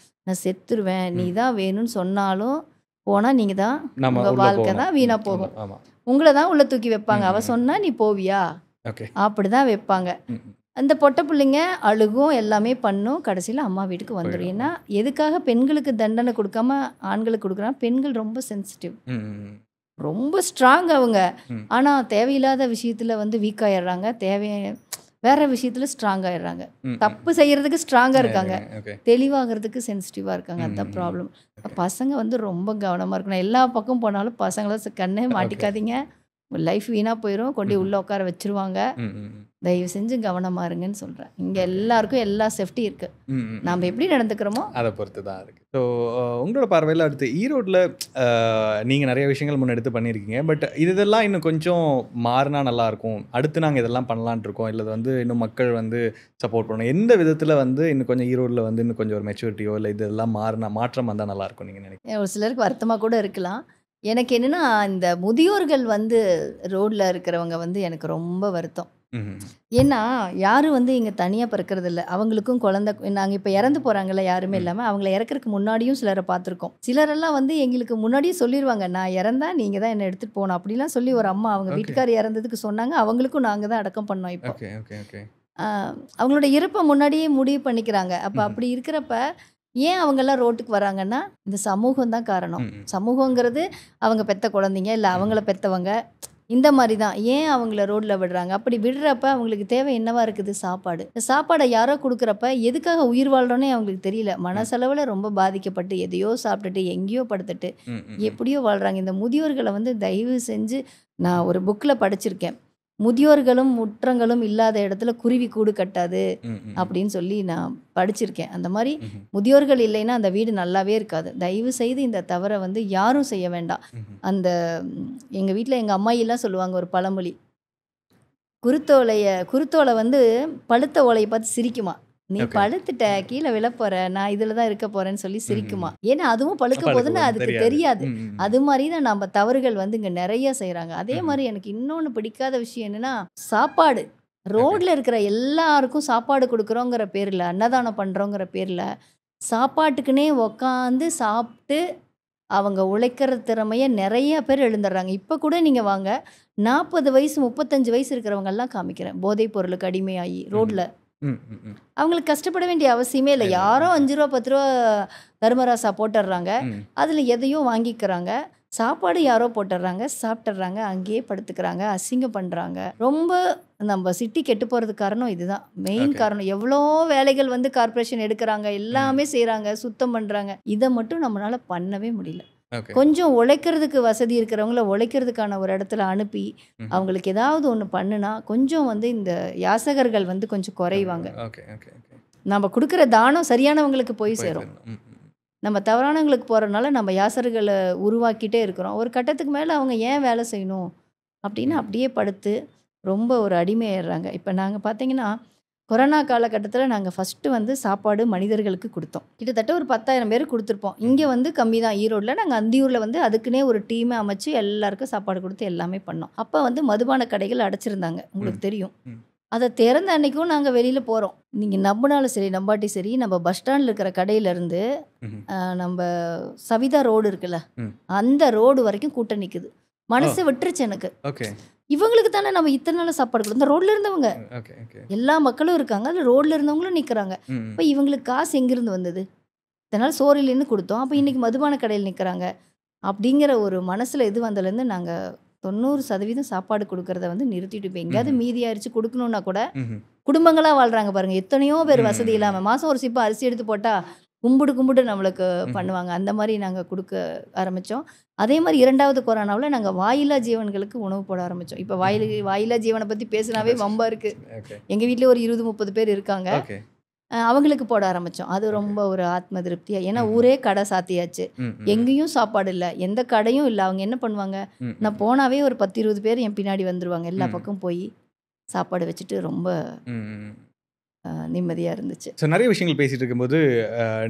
நான் செத்துருவேன், நீ தான் வேணும்னு சொன்னாலும் போனால் நீங்கள் தான் உங்கள் வாழ்க்கை தான் வீணாக போகும். உங்களை தான் உள்ள தூக்கி வைப்பாங்க. அவ சொன்னா நீ போவியா அப்படிதான் வைப்பாங்க. அந்த பொட்டை பிள்ளைங்க அழுகும், எல்லாமே பண்ணும், கடைசியில் அம்மா வீட்டுக்கு வந்துடும். ஏன்னா எதுக்காக பெண்களுக்கு தண்டனை கொடுக்காம ஆண்களுக்கு கொடுக்குறாங்க? பெண்கள் ரொம்ப சென்சிட்டிவ், ரொம்ப ஸ்ட்ராங் அவங்க. ஆனால் தேவையில்லாத விஷயத்தில் வந்து வீக் ஆயிடுறாங்க, வேற விஷயத்துல ஸ்ட்ராங் ஆயிடுறாங்க. தப்பு செய்யறதுக்கு ஸ்ட்ராங்கா இருக்காங்க, தெளிவாகிறதுக்கு சென்சிட்டிவா இருக்காங்க. அந்த ப்ராப்ளம். பசங்க வந்து ரொம்ப கவனமா இருக்கணும். எல்லா பக்கம் போனாலும் பசங்கள கண்ணே மாட்டிக்காதீங்க, லைஃப் வீணா போயிடும், கொண்டு உள்ள உட்கார வச்சிருவாங்க. தயவு செஞ்சு கவனமா இருங்கன்னு சொல்றேன். இங்க எல்லாருக்கும் எல்லா சேஃப்டி இருக்கு. நாம எப்படி நடந்துக்கிறோமோ அதை பொறுத்து தான் இருக்கு. ஸோ உங்களோட பார்வையில் அடுத்து ஈரோட்டில் நீங்கள் நிறைய விஷயங்கள் முன்னெடுத்து பண்ணியிருக்கீங்க. பட் இதெல்லாம் இன்னும் கொஞ்சம் மாறினா நல்லாயிருக்கும், அடுத்து நாங்கள் இதெல்லாம் பண்ணலான் இருக்கோம், இல்லை வந்து இன்னும் மக்கள் வந்து சப்போர்ட் பண்ணணும், எந்த விதத்தில் வந்து இன்னும் கொஞ்சம் ஈரோட்டில் வந்து இன்னும் கொஞ்சம் ஒரு மெச்சூரிட்டியோ இல்லை இதெல்லாம் மாற்றம் வந்தால் நல்லாயிருக்கும் நீங்கள் நினைக்கிறீங்க? ஒரு சிலருக்கு வருத்தமாக கூட இருக்கலாம். எனக்கு என்னன்னா, இந்த முதியோர்கள் வந்து ரோட்ல இருக்கிறவங்க வந்து எனக்கு ரொம்ப வருத்தம். ஏன்னா யாரும் வந்து இங்கே தனியாக பிறக்கிறது இல்லை. அவங்களுக்கும் குழந்தை, நாங்கள் இப்போ இறந்து போகிறாங்கல்ல யாருமே இல்லாமல், அவங்கள இறக்கிறதுக்கு முன்னாடியும் சிலரை பார்த்துருக்கோம். சிலரெல்லாம் வந்து எங்களுக்கு முன்னாடியே சொல்லிடுவாங்க, நான் இறந்தா நீங்கள் தான் என்னை எடுத்துகிட்டு போகணும் அப்படிலாம் சொல்லி ஒரு அம்மா அவங்க வீட்டுக்காரர் இறந்ததுக்கு சொன்னாங்க. அவங்களுக்கும் நாங்கள் தான் அடக்கம் பண்ணோம். இப்போ அவங்களோட இறப்பை முன்னாடியே முடிவு பண்ணிக்கிறாங்க. அப்போ அப்படி இருக்கிறப்ப ஏன் அவங்கெல்லாம் ரோட்டுக்கு வராங்கன்னா, இந்த சமூகம் தான் காரணம். சமூகங்கிறது அவங்க பெத்த குழந்தைங்க, இல்லை அவங்கள பெற்றவங்க, இந்த மாதிரி தான். ஏன் அவங்கள ரோட்டில் விடுறாங்க? அப்படி விடுறப்ப அவங்களுக்கு தேவை என்னவா இருக்குது? சாப்பாடு. இந்த சாப்பாடை யாரோ கொடுக்குறப்ப எதுக்காக உயிர் வாழ்கிறோன்னே அவங்களுக்கு தெரியல. மனசளவில் ரொம்ப பாதிக்கப்பட்டு எதையோ சாப்பிட்டுட்டு எங்கேயோ படுத்துட்டு எப்படியோ வாழ்கிறாங்க. இந்த முதியோர்களை வந்து தயவு செஞ்சு, நான் ஒரு புக்கில் படிச்சிருக்கேன், முதியோர்களும் முற்றங்களும் இல்லாத இடத்துல குருவி கூடு கட்டாது அப்படின்னு சொல்லி நான் படிச்சிருக்கேன். அந்த மாதிரி முதியோர்கள் இல்லைன்னா அந்த வீடு நல்லாவே இருக்காது. தயவு செய்து இந்த தவறை வந்து யாரும் செய்ய வேண்டாம். அந்த எங்கள் வீட்டில் எங்கள் அம்மாயெல்லாம் சொல்லுவாங்க ஒரு பழமொழி, குருத்தோலை வந்து பழுத்த ஓலையை பார்த்து சிரிக்குமா, நீ பழுத்துட்ட, கீழே விழப்போற, நான் இதில் தான் இருக்க போறேன்னு சொல்லி சிரிக்குமா. ஏன்னா அதுவும் பழுக்க போதுன்னு அதுக்கு தெரியாது. அது மாதிரி தான் நம்ம தவறுகள் வந்து இங்கே நிறைய செய்கிறாங்க. அதே மாதிரி எனக்கு இன்னொன்று பிடிக்காத விஷயம் என்னன்னா, சாப்பாடு. ரோட்ல இருக்கிற எல்லாருக்கும் சாப்பாடு கொடுக்குறோங்கிற பேரில், அன்னதானம் பண்ணுறோங்கிற பேரில், சாப்பாட்டுக்குன்னே உக்காந்து சாப்பிட்டு அவங்க உழைக்கிற திறமையை நிறைய பேர் எழுந்துடுறாங்க. இப்போ கூட நீங்கள் வாங்க, 40 வயசு 35 வயசு இருக்கிறவங்கெல்லாம் காமிக்கிறேன், போதைப் பொருளுக்கு அடிமையாகி ரோட்ல. அவங்களுக்கு கஷ்டப்பட வேண்டிய அவசியமே இல்லை. யாரோ 5 ரூபா 10 ரூபா தர்மராசா போட்டுடுறாங்க, அதில் எதையோ வாங்கிக்கிறாங்க. சாப்பாடு யாரோ போட்டுடுறாங்க, சாப்பிட்டுறாங்க, அங்கேயே படுத்துக்கிறாங்க, அசிங்கம் பண்ணுறாங்க. ரொம்ப நம்ம சிட்டி கெட்டு போகிறதுக்கு காரணம் இதுதான் மெயின் காரணம். எவ்வளோ வேலைகள் வந்து கார்ப்பரேஷன் எடுக்கிறாங்க, எல்லாமே செய்கிறாங்க, சுத்தம் பண்ணுறாங்க. இதை மட்டும் நம்மளால் பண்ணவே முடியல. ஓகே. கொஞ்சம் உழைக்கிறதுக்கு வசதி இருக்கிறவங்கள உழைக்கிறதுக்கான ஒரு இடத்துல அனுப்பி அவங்களுக்கு ஏதாவது ஒன்று பண்ணுனா கொஞ்சம் வந்து இந்த யாசகர்கள் வந்து கொஞ்சம் குறைவாங்க. Okay, okay, okay. நம்ம கொடுக்குற தானம் சரியானவங்களுக்கு போய் சேரும். நம்ம தவறானவங்களுக்கு போகிறனால நம்ம யாசர்களை உருவாக்கிட்டே இருக்கிறோம். ஒரு கட்டத்துக்கு மேலே அவங்க ஏன் வேலை செய்யணும் அப்படின்னு அப்படியே படுத்து ரொம்ப ஒரு அடிமையாயிடுறாங்க. இப்போ நாங்கள் பார்த்தீங்கன்னா கொரோனா காலகட்டத்தில் நாங்கள் ஃபஸ்ட்டு வந்து சாப்பாடு மனிதர்களுக்கு கொடுத்தோம். கிட்டத்தட்ட ஒரு 10,000 பேர் கொடுத்துருப்போம். இங்கே வந்து கம்மி தான் ஈரோடில். நாங்கள் அந்தியூரில் வந்து அதுக்குன்னே ஒரு டீமை அமைச்சு எல்லாருக்கும் சாப்பாடு கொடுத்து எல்லாமே பண்ணோம். அப்போ வந்து மதுபான கடைகள் அடைச்சிருந்தாங்க, உங்களுக்கு தெரியும். அதை திறந்த அன்னைக்கும் நாங்கள் வெளியில் போகிறோம். நீங்கள் நம்பினாலும் சரி நம்பாட்டி சரி, நம்ம பஸ் ஸ்டாண்டில் இருக்கிற கடையிலேருந்து நம்ம சவிதா ரோடு இருக்குல்ல, அந்த ரோடு வரைக்கும் கூட்டம் நிற்குது. மனசு விட்டுருச்சு எனக்கு. ஓகே. இவங்களுக்கு தானே நம்ம இத்தனை நாள் சாப்பாடு கொடுத்தோம். இந்த ரோட்ல இருந்தவங்க எல்லா மக்களும் இருக்காங்க, அதில் ரோட்ல இருந்தவங்களும் நிற்கிறாங்க. இப்போ இவங்களுக்கு காசு எங்கிருந்து வந்தது? இத்தனை நாள் சோறிலேருந்து கொடுத்தோம், அப்போ இன்னைக்கு மதுபான கடையில் நிற்கிறாங்க அப்படிங்கிற ஒரு மனசில் இது வந்ததுலேருந்து நாங்கள் 90% சாப்பாடு கொடுக்கறத வந்து நிறுத்திட்டு, இப்போ எங்கேயாவது மீதி ஆயிடுச்சு கொடுக்கணுன்னா கூட குடும்பங்களாக வாழ்கிறாங்க பாருங்க. எத்தனையோ பேர் வசதி இல்லாமல் மாதம் ஒரு சிப்பம் அரிசி எடுத்து போட்டால் கும்பிடு நம்மளுக்கு பண்ணுவாங்க. அந்த மாதிரி நாங்கள் கொடுக்க ஆரம்பித்தோம். அதே மாதிரி 2வது கொரோனாவில் நாங்கள் வாயில்லா ஜீவன்களுக்கு உணவு போட ஆரம்பித்தோம். இப்போ வாயில்லா ஜீவனை பற்றி பேசினாவே வம்பா இருக்குது. எங்கள் வீட்டிலே ஒரு 20-30 பேர் இருக்காங்க. அவங்களுக்கு போட ஆரம்பித்தோம். அது ரொம்ப ஒரு ஆத்ம திருப்தியாக. ஏன்னா ஊரே கடை சாத்தியாச்சு, எங்கேயும் சாப்பாடு இல்லை, எந்த கடையும் இல்லை. அவங்க என்ன பண்ணுவாங்க, நான் போனாவே ஒரு 10-20 பேர் என் பின்னாடி வந்துடுவாங்க. எல்லா பக்கம் போய் சாப்பாடு வச்சுட்டு ரொம்ப நிம்மதியாக இருந்துச்சு. ஸோ நிறைய விஷயங்கள் பேசிகிட்டு இருக்கும்போது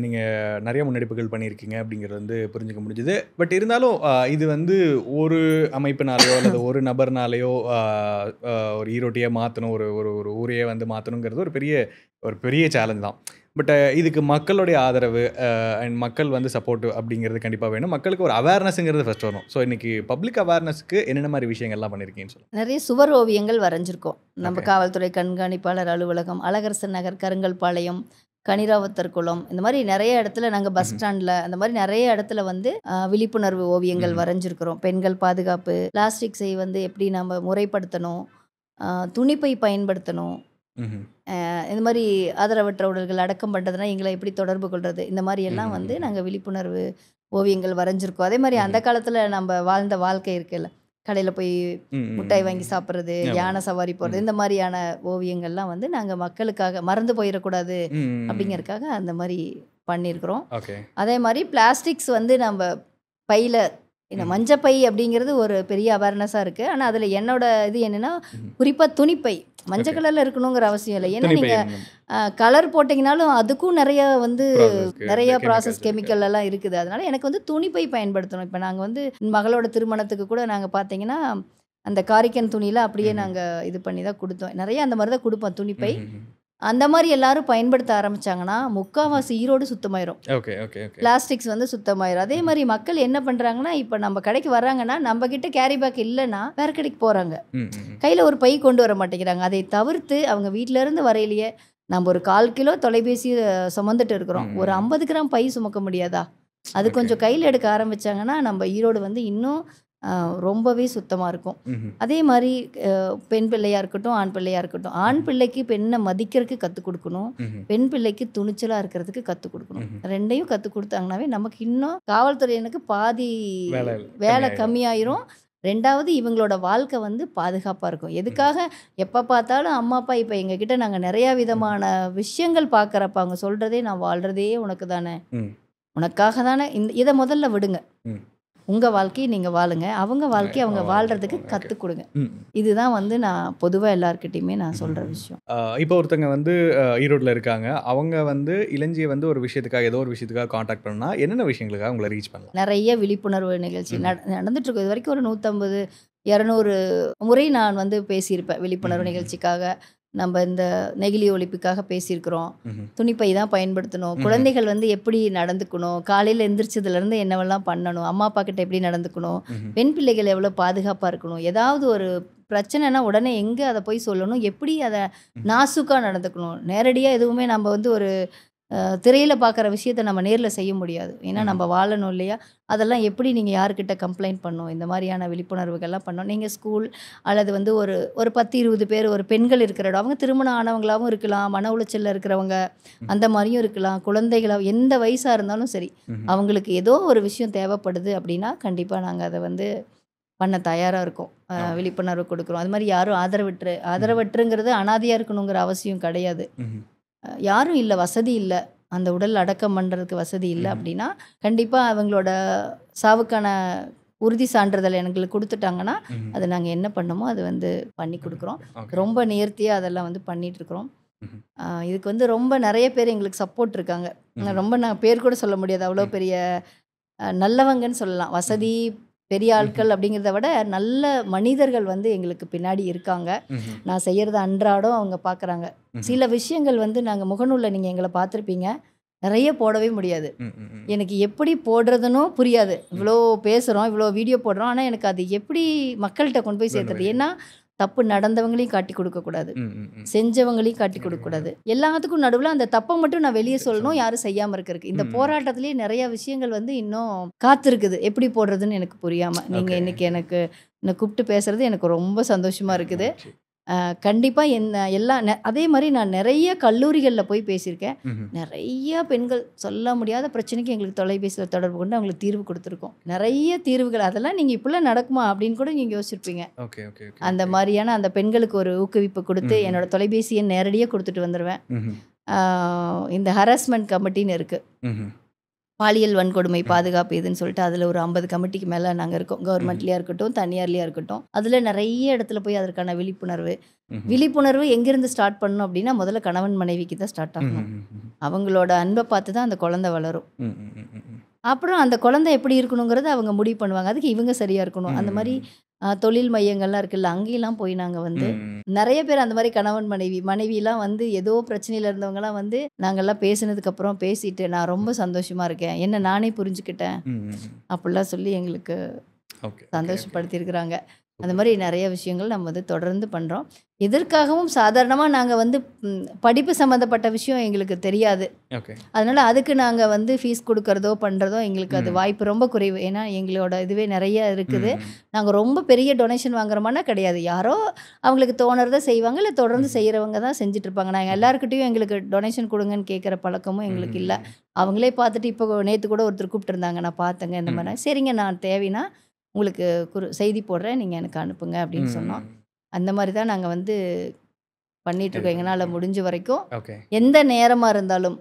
நீங்கள் நிறைய முன்னெடுப்புகள் பண்ணியிருக்கீங்க அப்படிங்கிறது வந்து புரிஞ்சுக்க முடிஞ்சுது. பட் இருந்தாலும் இது வந்து ஒரு அமைப்பினாலேயோ அல்லது ஒரு நபர்னாலேயோ ஒரு ஈரோட்டையே மாற்றணும், ஒரு ஒரு ஊரையே வந்து மாற்றணுங்கிறது ஒரு பெரிய சேலஞ்ச் தான். பட் இதுக்கு மக்களுடைய ஆதரவு அண்ட் மக்கள் வந்து சப்போர்ட் அப்படிங்கிறது கண்டிப்பாக வேணும். மக்களுக்கு ஒரு அவேர்னஸ்ங்கிறது ஃபர்ஸ்ட் வரும். ஸோ இன்னைக்கு பப்ளிக் அவேர்னஸ்க்கு என்னென்ன மாதிரி விஷயங்கள்லாம் பண்ணியிருக்கீங்கன்னு சொல்லுங்கள். நிறைய சுவர் ஓவியங்கள் வரைஞ்சிருக்கோம். நம்ம காவல்துறை கண்காணிப்பாளர் அலுவலகம், அழகரசன் நகர், கருங்கல்பாளையம், கனிராவத்தர் குளம், இந்த மாதிரி நிறைய இடத்துல நாங்கள் பஸ் ஸ்டாண்டில் அந்த மாதிரி நிறைய இடத்துல வந்து விழிப்புணர்வு ஓவியங்கள் வரைஞ்சிருக்கிறோம். பெண்கள் பாதுகாப்பு, பிளாஸ்டிக்ஸை வந்து எப்படி நம்ம முறைப்படுத்தணும், துணிப்பை பயன்படுத்தணும், இந்த மாதிரி ஆதரவற்ற உடல்கள் அடக்கம் பண்ணுறதுனா எங்களை எப்படி தொடர்பு கொள்வது, இந்த மாதிரி எல்லாம் வந்து நாங்கள் விழிப்புணர்வு ஓவியங்கள் வரைஞ்சிருக்கோம். அதே மாதிரி அந்த காலத்தில் நம்ம வாழ்ந்த வாழ்க்கை இருக்குல்ல, கடையில் போய் முட்டாய் வாங்கி சாப்பிட்றது, யானை சவாரி போகிறது, இந்த மாதிரியான ஓவியங்கள்லாம் வந்து நாங்கள் மக்களுக்காக மறந்து போயிடக்கூடாது அப்படிங்கிறதுக்காக அந்த மாதிரி பண்ணியிருக்கிறோம். அதே மாதிரி பிளாஸ்டிக்ஸ் வந்து நம்ம பையில் இந்த மஞ்சப்பை அப்படிங்கிறது ஒரு பெரிய அவேர்னஸாக இருக்குது. ஆனால் அதில் என்னோட இது என்னென்னா, குறிப்பாக துணிப்பை மஞ்சள் கலரில் இருக்கணுங்கிற அவசியம் இல்லை. ஏன்னா நீங்கள் கலர் போட்டிங்கனாலும் அதுக்கும் நிறைய வந்து நிறைய ப்ராசஸ் கெமிக்கல் எல்லாம் இருக்குது. அதனால் எனக்கு வந்து துணிப்பை பயன்படுத்தணும். இப்போ நாங்கள் வந்து மகளோட திருமணத்துக்கு கூட நாங்கள் பார்த்தீங்கன்னா அந்த காரிக்கன் துணியில் அப்படியே நாங்கள் இது பண்ணி தான் கொடுத்தோம். நிறைய அந்த மாதிரி தான் கொடுப்போம் துணிப்பை. அந்த மாதிரி எல்லாரும் பயன்படுத்த ஆரம்பிச்சாங்கன்னா முக்கால்வாசி ஈரோடு சுத்தமாயிரும். பிளாஸ்டிக்ஸ் வந்து சுத்தமாயிரும். அதே மாதிரி மக்கள் என்ன பண்ணுறாங்கன்னா, இப்போ நம்ம கடைக்கு வர்றாங்கன்னா நம்ம கிட்ட கேரி பேக் இல்லைன்னா வேற கடைக்கு போகிறாங்க, கையில் ஒரு பை கொண்டு வர மாட்டேங்கிறாங்க. அதை தவிர்த்து அவங்க வீட்டிலேருந்து வரையிலேயே நம்ம ஒரு 1/4 கிலோ தொலைபேசி சுமந்துட்டு இருக்கிறோம், ஒரு 50 கிராம் பை சுமக்க முடியாதா? அது கொஞ்சம் கையில் எடுக்க ஆரம்பித்தாங்கன்னா நம்ம ஈரோடு வந்து இன்னும் ரொம்பவே சுத்தமாக இருக்கும். அதே மாதிரி பெண் பிள்ளையாக இருக்கட்டும், ஆண் பிள்ளையாக இருக்கட்டும், ஆண் பிள்ளைக்கு பெண்ணை மதிக்கிறதுக்கு கற்றுக் கொடுக்கணும், பெண் பிள்ளைக்கு துணிச்சலாக இருக்கிறதுக்கு கற்றுக் கொடுக்கணும். ரெண்டையும் கற்றுக் கொடுத்தாங்கனாவே நமக்கு இன்னும் காவல்துறையினருக்கு பாதி வேலை கம்மியாயிரும். 2வது இவங்களோட வாழ்க்கை வந்து பாதுகாப்பாக இருக்கும். எதுக்காக எப்போ பார்த்தாலும் அம்மா அப்பா இப்போ எங்ககிட்ட நாங்கள் நிறையா விதமான விஷயங்கள் பார்க்குறப்ப அவங்க சொல்கிறதே, நான் வாழ்கிறதே உனக்கு தானே, உனக்காக தானே, இதை முதல்ல விடுங்க, உங்கள் வாழ்க்கையை நீங்கள் வாழுங்க, அவங்க வாழ்க்கையை அவங்க வாழ்கிறதுக்கு கற்றுக் கொடுங்க. இதுதான் வந்து நான் பொதுவாக எல்லாருக்கிட்டையுமே நான் சொல்கிற விஷயம். இப்போ ஒருத்தங்க வந்து ஈரோட்டில் இருக்காங்க, அவங்க வந்து இளஞ்சியை வந்து ஒரு விஷயத்துக்காக ஏதோ ஒரு விஷயத்துக்காக காண்டாக்ட் பண்ணா என்னென்ன விஷயங்களுக்காக உங்களை ரீச் பண்ணலாம்? நிறைய விழிப்புணர்வு நிகழ்ச்சி நடந்துட்டுருக்கு. இது வரைக்கும் ஒரு 150-200 முறை நான் வந்து பேசியிருப்பேன் விழிப்புணர்வு நிகழ்ச்சிக்காக. நம்ம இந்த நெகிழி ஒழிப்புக்காக பேசியிருக்கிறோம். துணிப்பை தான் பயன்படுத்தணும், குழந்தைகள் வந்து எப்படி நடந்துக்கணும், காலையில் எந்திரிச்சதுலேருந்து என்னவெல்லாம் பண்ணணும், அம்மா அப்பா கிட்ட எப்படி நடந்துக்கணும், பெண் பிள்ளைகள் எவ்வளோ பாதுகாப்பாக இருக்கணும், ஏதாவது ஒரு பிரச்சனைனா உடனே எங்கே அதை போய் சொல்லணும், எப்படி அதை நாசுக்காக நடந்துக்கணும், நேரடியாக எதுவுமே நம்ம வந்து ஒரு திரையில் பார்க்குற விஷயத்தை நம்ம நேரில் செய்ய முடியாது. ஏன்னா நம்ம வாழணும் இல்லையா? அதெல்லாம் எப்படி நீங்கள் யார்கிட்ட கம்ப்ளைண்ட் பண்ணணும், இந்த மாதிரியான விழிப்புணர்வுகள்லாம் பண்ணணும். நீங்கள் ஸ்கூல் அல்லது வந்து ஒரு ஒரு 10-20 பேர் ஒரு பெண்கள் இருக்கிற இடம், அவங்க திருமணம் ஆனவங்களாகவும் இருக்கலாம், மன உளைச்சலில் இருக்கிறவங்க அந்த மாதிரியும் இருக்கலாம், குழந்தைகளாக எந்த வயசாக இருந்தாலும் சரி, அவங்களுக்கு ஏதோ ஒரு விஷயம் தேவைப்படுது அப்படின்னா கண்டிப்பாக நாங்கள் அதை வந்து பண்ண தயாராக இருக்கோம். விழிப்புணர்வு கொடுக்குறோம். அது மாதிரி யாரும் ஆதரவற்றுங்கிறது அனாதையாக இருக்கணுங்கிற அவசியம் கிடையாது. யாரும் இல்லை, வசதி இல்லை, அந்த உடல் அடக்கம் பண்ணுறதுக்கு வசதி இல்லை அப்படின்னா கண்டிப்பாக அவங்களோட சாவுக்கான உறுதி சான்றிதழ் எங்களுக்கு கொடுத்துட்டாங்கன்னா அது நாங்கள் என்ன பண்ணமோ அது வந்து பண்ணி கொடுக்குறோம். ரொம்ப நேர்த்தியாக அதெல்லாம் வந்து பண்ணிகிட்ருக்குறோம். இதுக்கு வந்து ரொம்ப நிறைய பேர் எங்களுக்கு சப்போர்ட் இருக்காங்க. ரொம்ப நான் பேர் கூட சொல்ல முடியாது, அவ்வளோ பெரிய நல்லவங்கன்னு சொல்லலாம். வசதி பெரிய ஆட்கள் அப்படிங்கிறத விட நல்ல மனிதர்கள் வந்து எங்களுக்கு பின்னாடி இருக்காங்க. நான் செய்கிறது அன்றாடம் அவங்க பார்க்குறாங்க. சில விஷயங்கள் வந்து நாங்கள் முகநூலில் நீங்கள் எங்களை பார்த்துருப்பீங்க, நிறைய போடவே முடியாது. எனக்கு எப்படி போடுறதுன்னு புரியாது. இவ்வளோ பேசுகிறோம், இவ்வளோ வீடியோ போடுறோம், ஆனால் எனக்கு அது எப்படி மக்கள்கிட்ட கொண்டு போய் சேர்த்துறது? ஏன்னா தப்பு நடந்தவங்களையும் காட்டி கொடுக்கக்கூடாது, செஞ்சவங்களையும் காட்டி கொடுக்கக்கூடாது. எல்லாத்துக்கும் நடுவில் அந்த தப்பை மட்டும் நான் வெளியே சொல்லணும், யாரும் செய்யாமல் இருக்கிறதுக்கு. இந்த போராட்டத்திலேயே நிறைய விஷயங்கள் வந்து இன்னும் காத்திருக்குது, எப்படி போடுறதுன்னு எனக்கு புரியாமல். நீங்கள் இன்னைக்கு எனக்கு என்னை கூப்பிட்டு பேசுறது எனக்கு ரொம்ப சந்தோஷமாக இருக்குது. கண்டிப்பாக அதே மாதிரி நான் நிறைய கல்லூரிகளில் போய் பேசியிருக்கேன். நிறைய பெண்கள் சொல்ல முடியாத பிரச்சனைக்கு எங்களுக்கு தொலைபேசியில் தொடர்பு கொண்டு அவங்களுக்கு தீர்வு கொடுத்துருக்கோம். நிறைய தீர்வுகள், அதெல்லாம் நீங்கள் இப்படிலாம் நடக்குமா அப்படின்னு கூட நீங்கள் யோசிச்சிருப்பீங்க. அந்த மாதிரியான அந்த பெண்களுக்கு ஒரு ஊக்குவிப்பு கொடுத்து என்னோட தொலைபேசி எண் நேரடியாக கொடுத்துட்டு வந்துடுவேன். இந்த ஹராஸ்மெண்ட் கமிட்டின்னு இருக்குது, பாலியல் வன்கொடுமை பாதுகாப்பு இதுன்னு சொல்லிட்டு, அதில் ஒரு 50 கமிட்டிக்கு மேலே நாங்கள் இருக்கோம். கவர்மெண்ட்லேயா இருக்கட்டும், தனியார்லேயா இருக்கட்டும். அதில் நிறைய இடத்துல போய் அதற்கான விழிப்புணர்வு எங்கேருந்து ஸ்டார்ட் பண்ணணும் அப்படின்னா முதல்ல கணவன் மனைவிக்கு தான் ஸ்டார்ட் ஆகணும். அவங்களோட அன்பை பார்த்து தான் அந்த குழந்தை வளரும். அப்புறம் அந்த குழந்தை எப்படி இருக்கணுங்கிறத அவங்க முடிவு பண்ணுவாங்க. அதுக்கு இவங்க சரியாக இருக்கணும். அந்த மாதிரி தொழில் மையங்கள்லாம் இருக்குல்ல, அங்கேயெல்லாம் போய் நாங்கள் வந்து நிறைய பேர் அந்த மாதிரி கணவன் மனைவிலாம் வந்து ஏதோ பிரச்சனையில் இருந்தவங்கலாம் வந்து நாங்கள்லாம் பேசினதுக்கப்புறம் பேசிட்டு நான் ரொம்ப சந்தோஷமாக இருக்கேன், என்ன நானே புரிஞ்சுக்கிட்டேன் அப்படிலாம் சொல்லி எங்களுக்கு சந்தோஷப்படுத்தியிருக்கிறாங்க. அந்த மாதிரி நிறைய விஷயங்கள் நம்ம வந்து தொடர்ந்து பண்ணுறோம். எதற்காகவும் சாதாரணமாக நாங்கள் வந்து படிப்பு சம்மந்தப்பட்ட விஷயம் எங்களுக்கு தெரியாது. அதனால் அதுக்கு நாங்கள் வந்து ஃபீஸ் கொடுக்கறதோ பண்ணுறதோ எங்களுக்கு அது வாய்ப்பு ரொம்ப குறைவு. ஏன்னா எங்களோட இதுவே நிறைய இருக்குது. நாங்கள் ரொம்ப பெரிய டொனேஷன் வாங்குறோமானா கிடையாது. யாரோ அவங்களுக்கு தோணுறதை செய்வாங்க, இல்லை தொடர்ந்து செய்கிறவங்க தான் செஞ்சிட்ருப்பாங்க. நாங்கள் எல்லாருக்கிட்டையும் எங்களுக்கு டொனேஷன் கொடுங்கன்னு கேட்குற பழக்கமும் எங்களுக்கு இல்லை. அவங்களே பார்த்துட்டு இப்போ நேற்று கூட ஒருத்தர் கூப்பிட்டுருந்தாங்க, நான் பார்த்தேங்க இந்த மாதிரி. சரிங்க, நான் தேவைன்னா உங்களுக்கு செய்தி போடுறேன், நீங்கள் எனக்கு அனுப்புங்க அப்படின்னு சொன்னோம். அந்த மாதிரி தான் நாங்கள் வந்து பண்ணிகிட்ருக்கோம் எங்களால் முடிஞ்ச வரைக்கும். எந்த நேரமாக இருந்தாலும்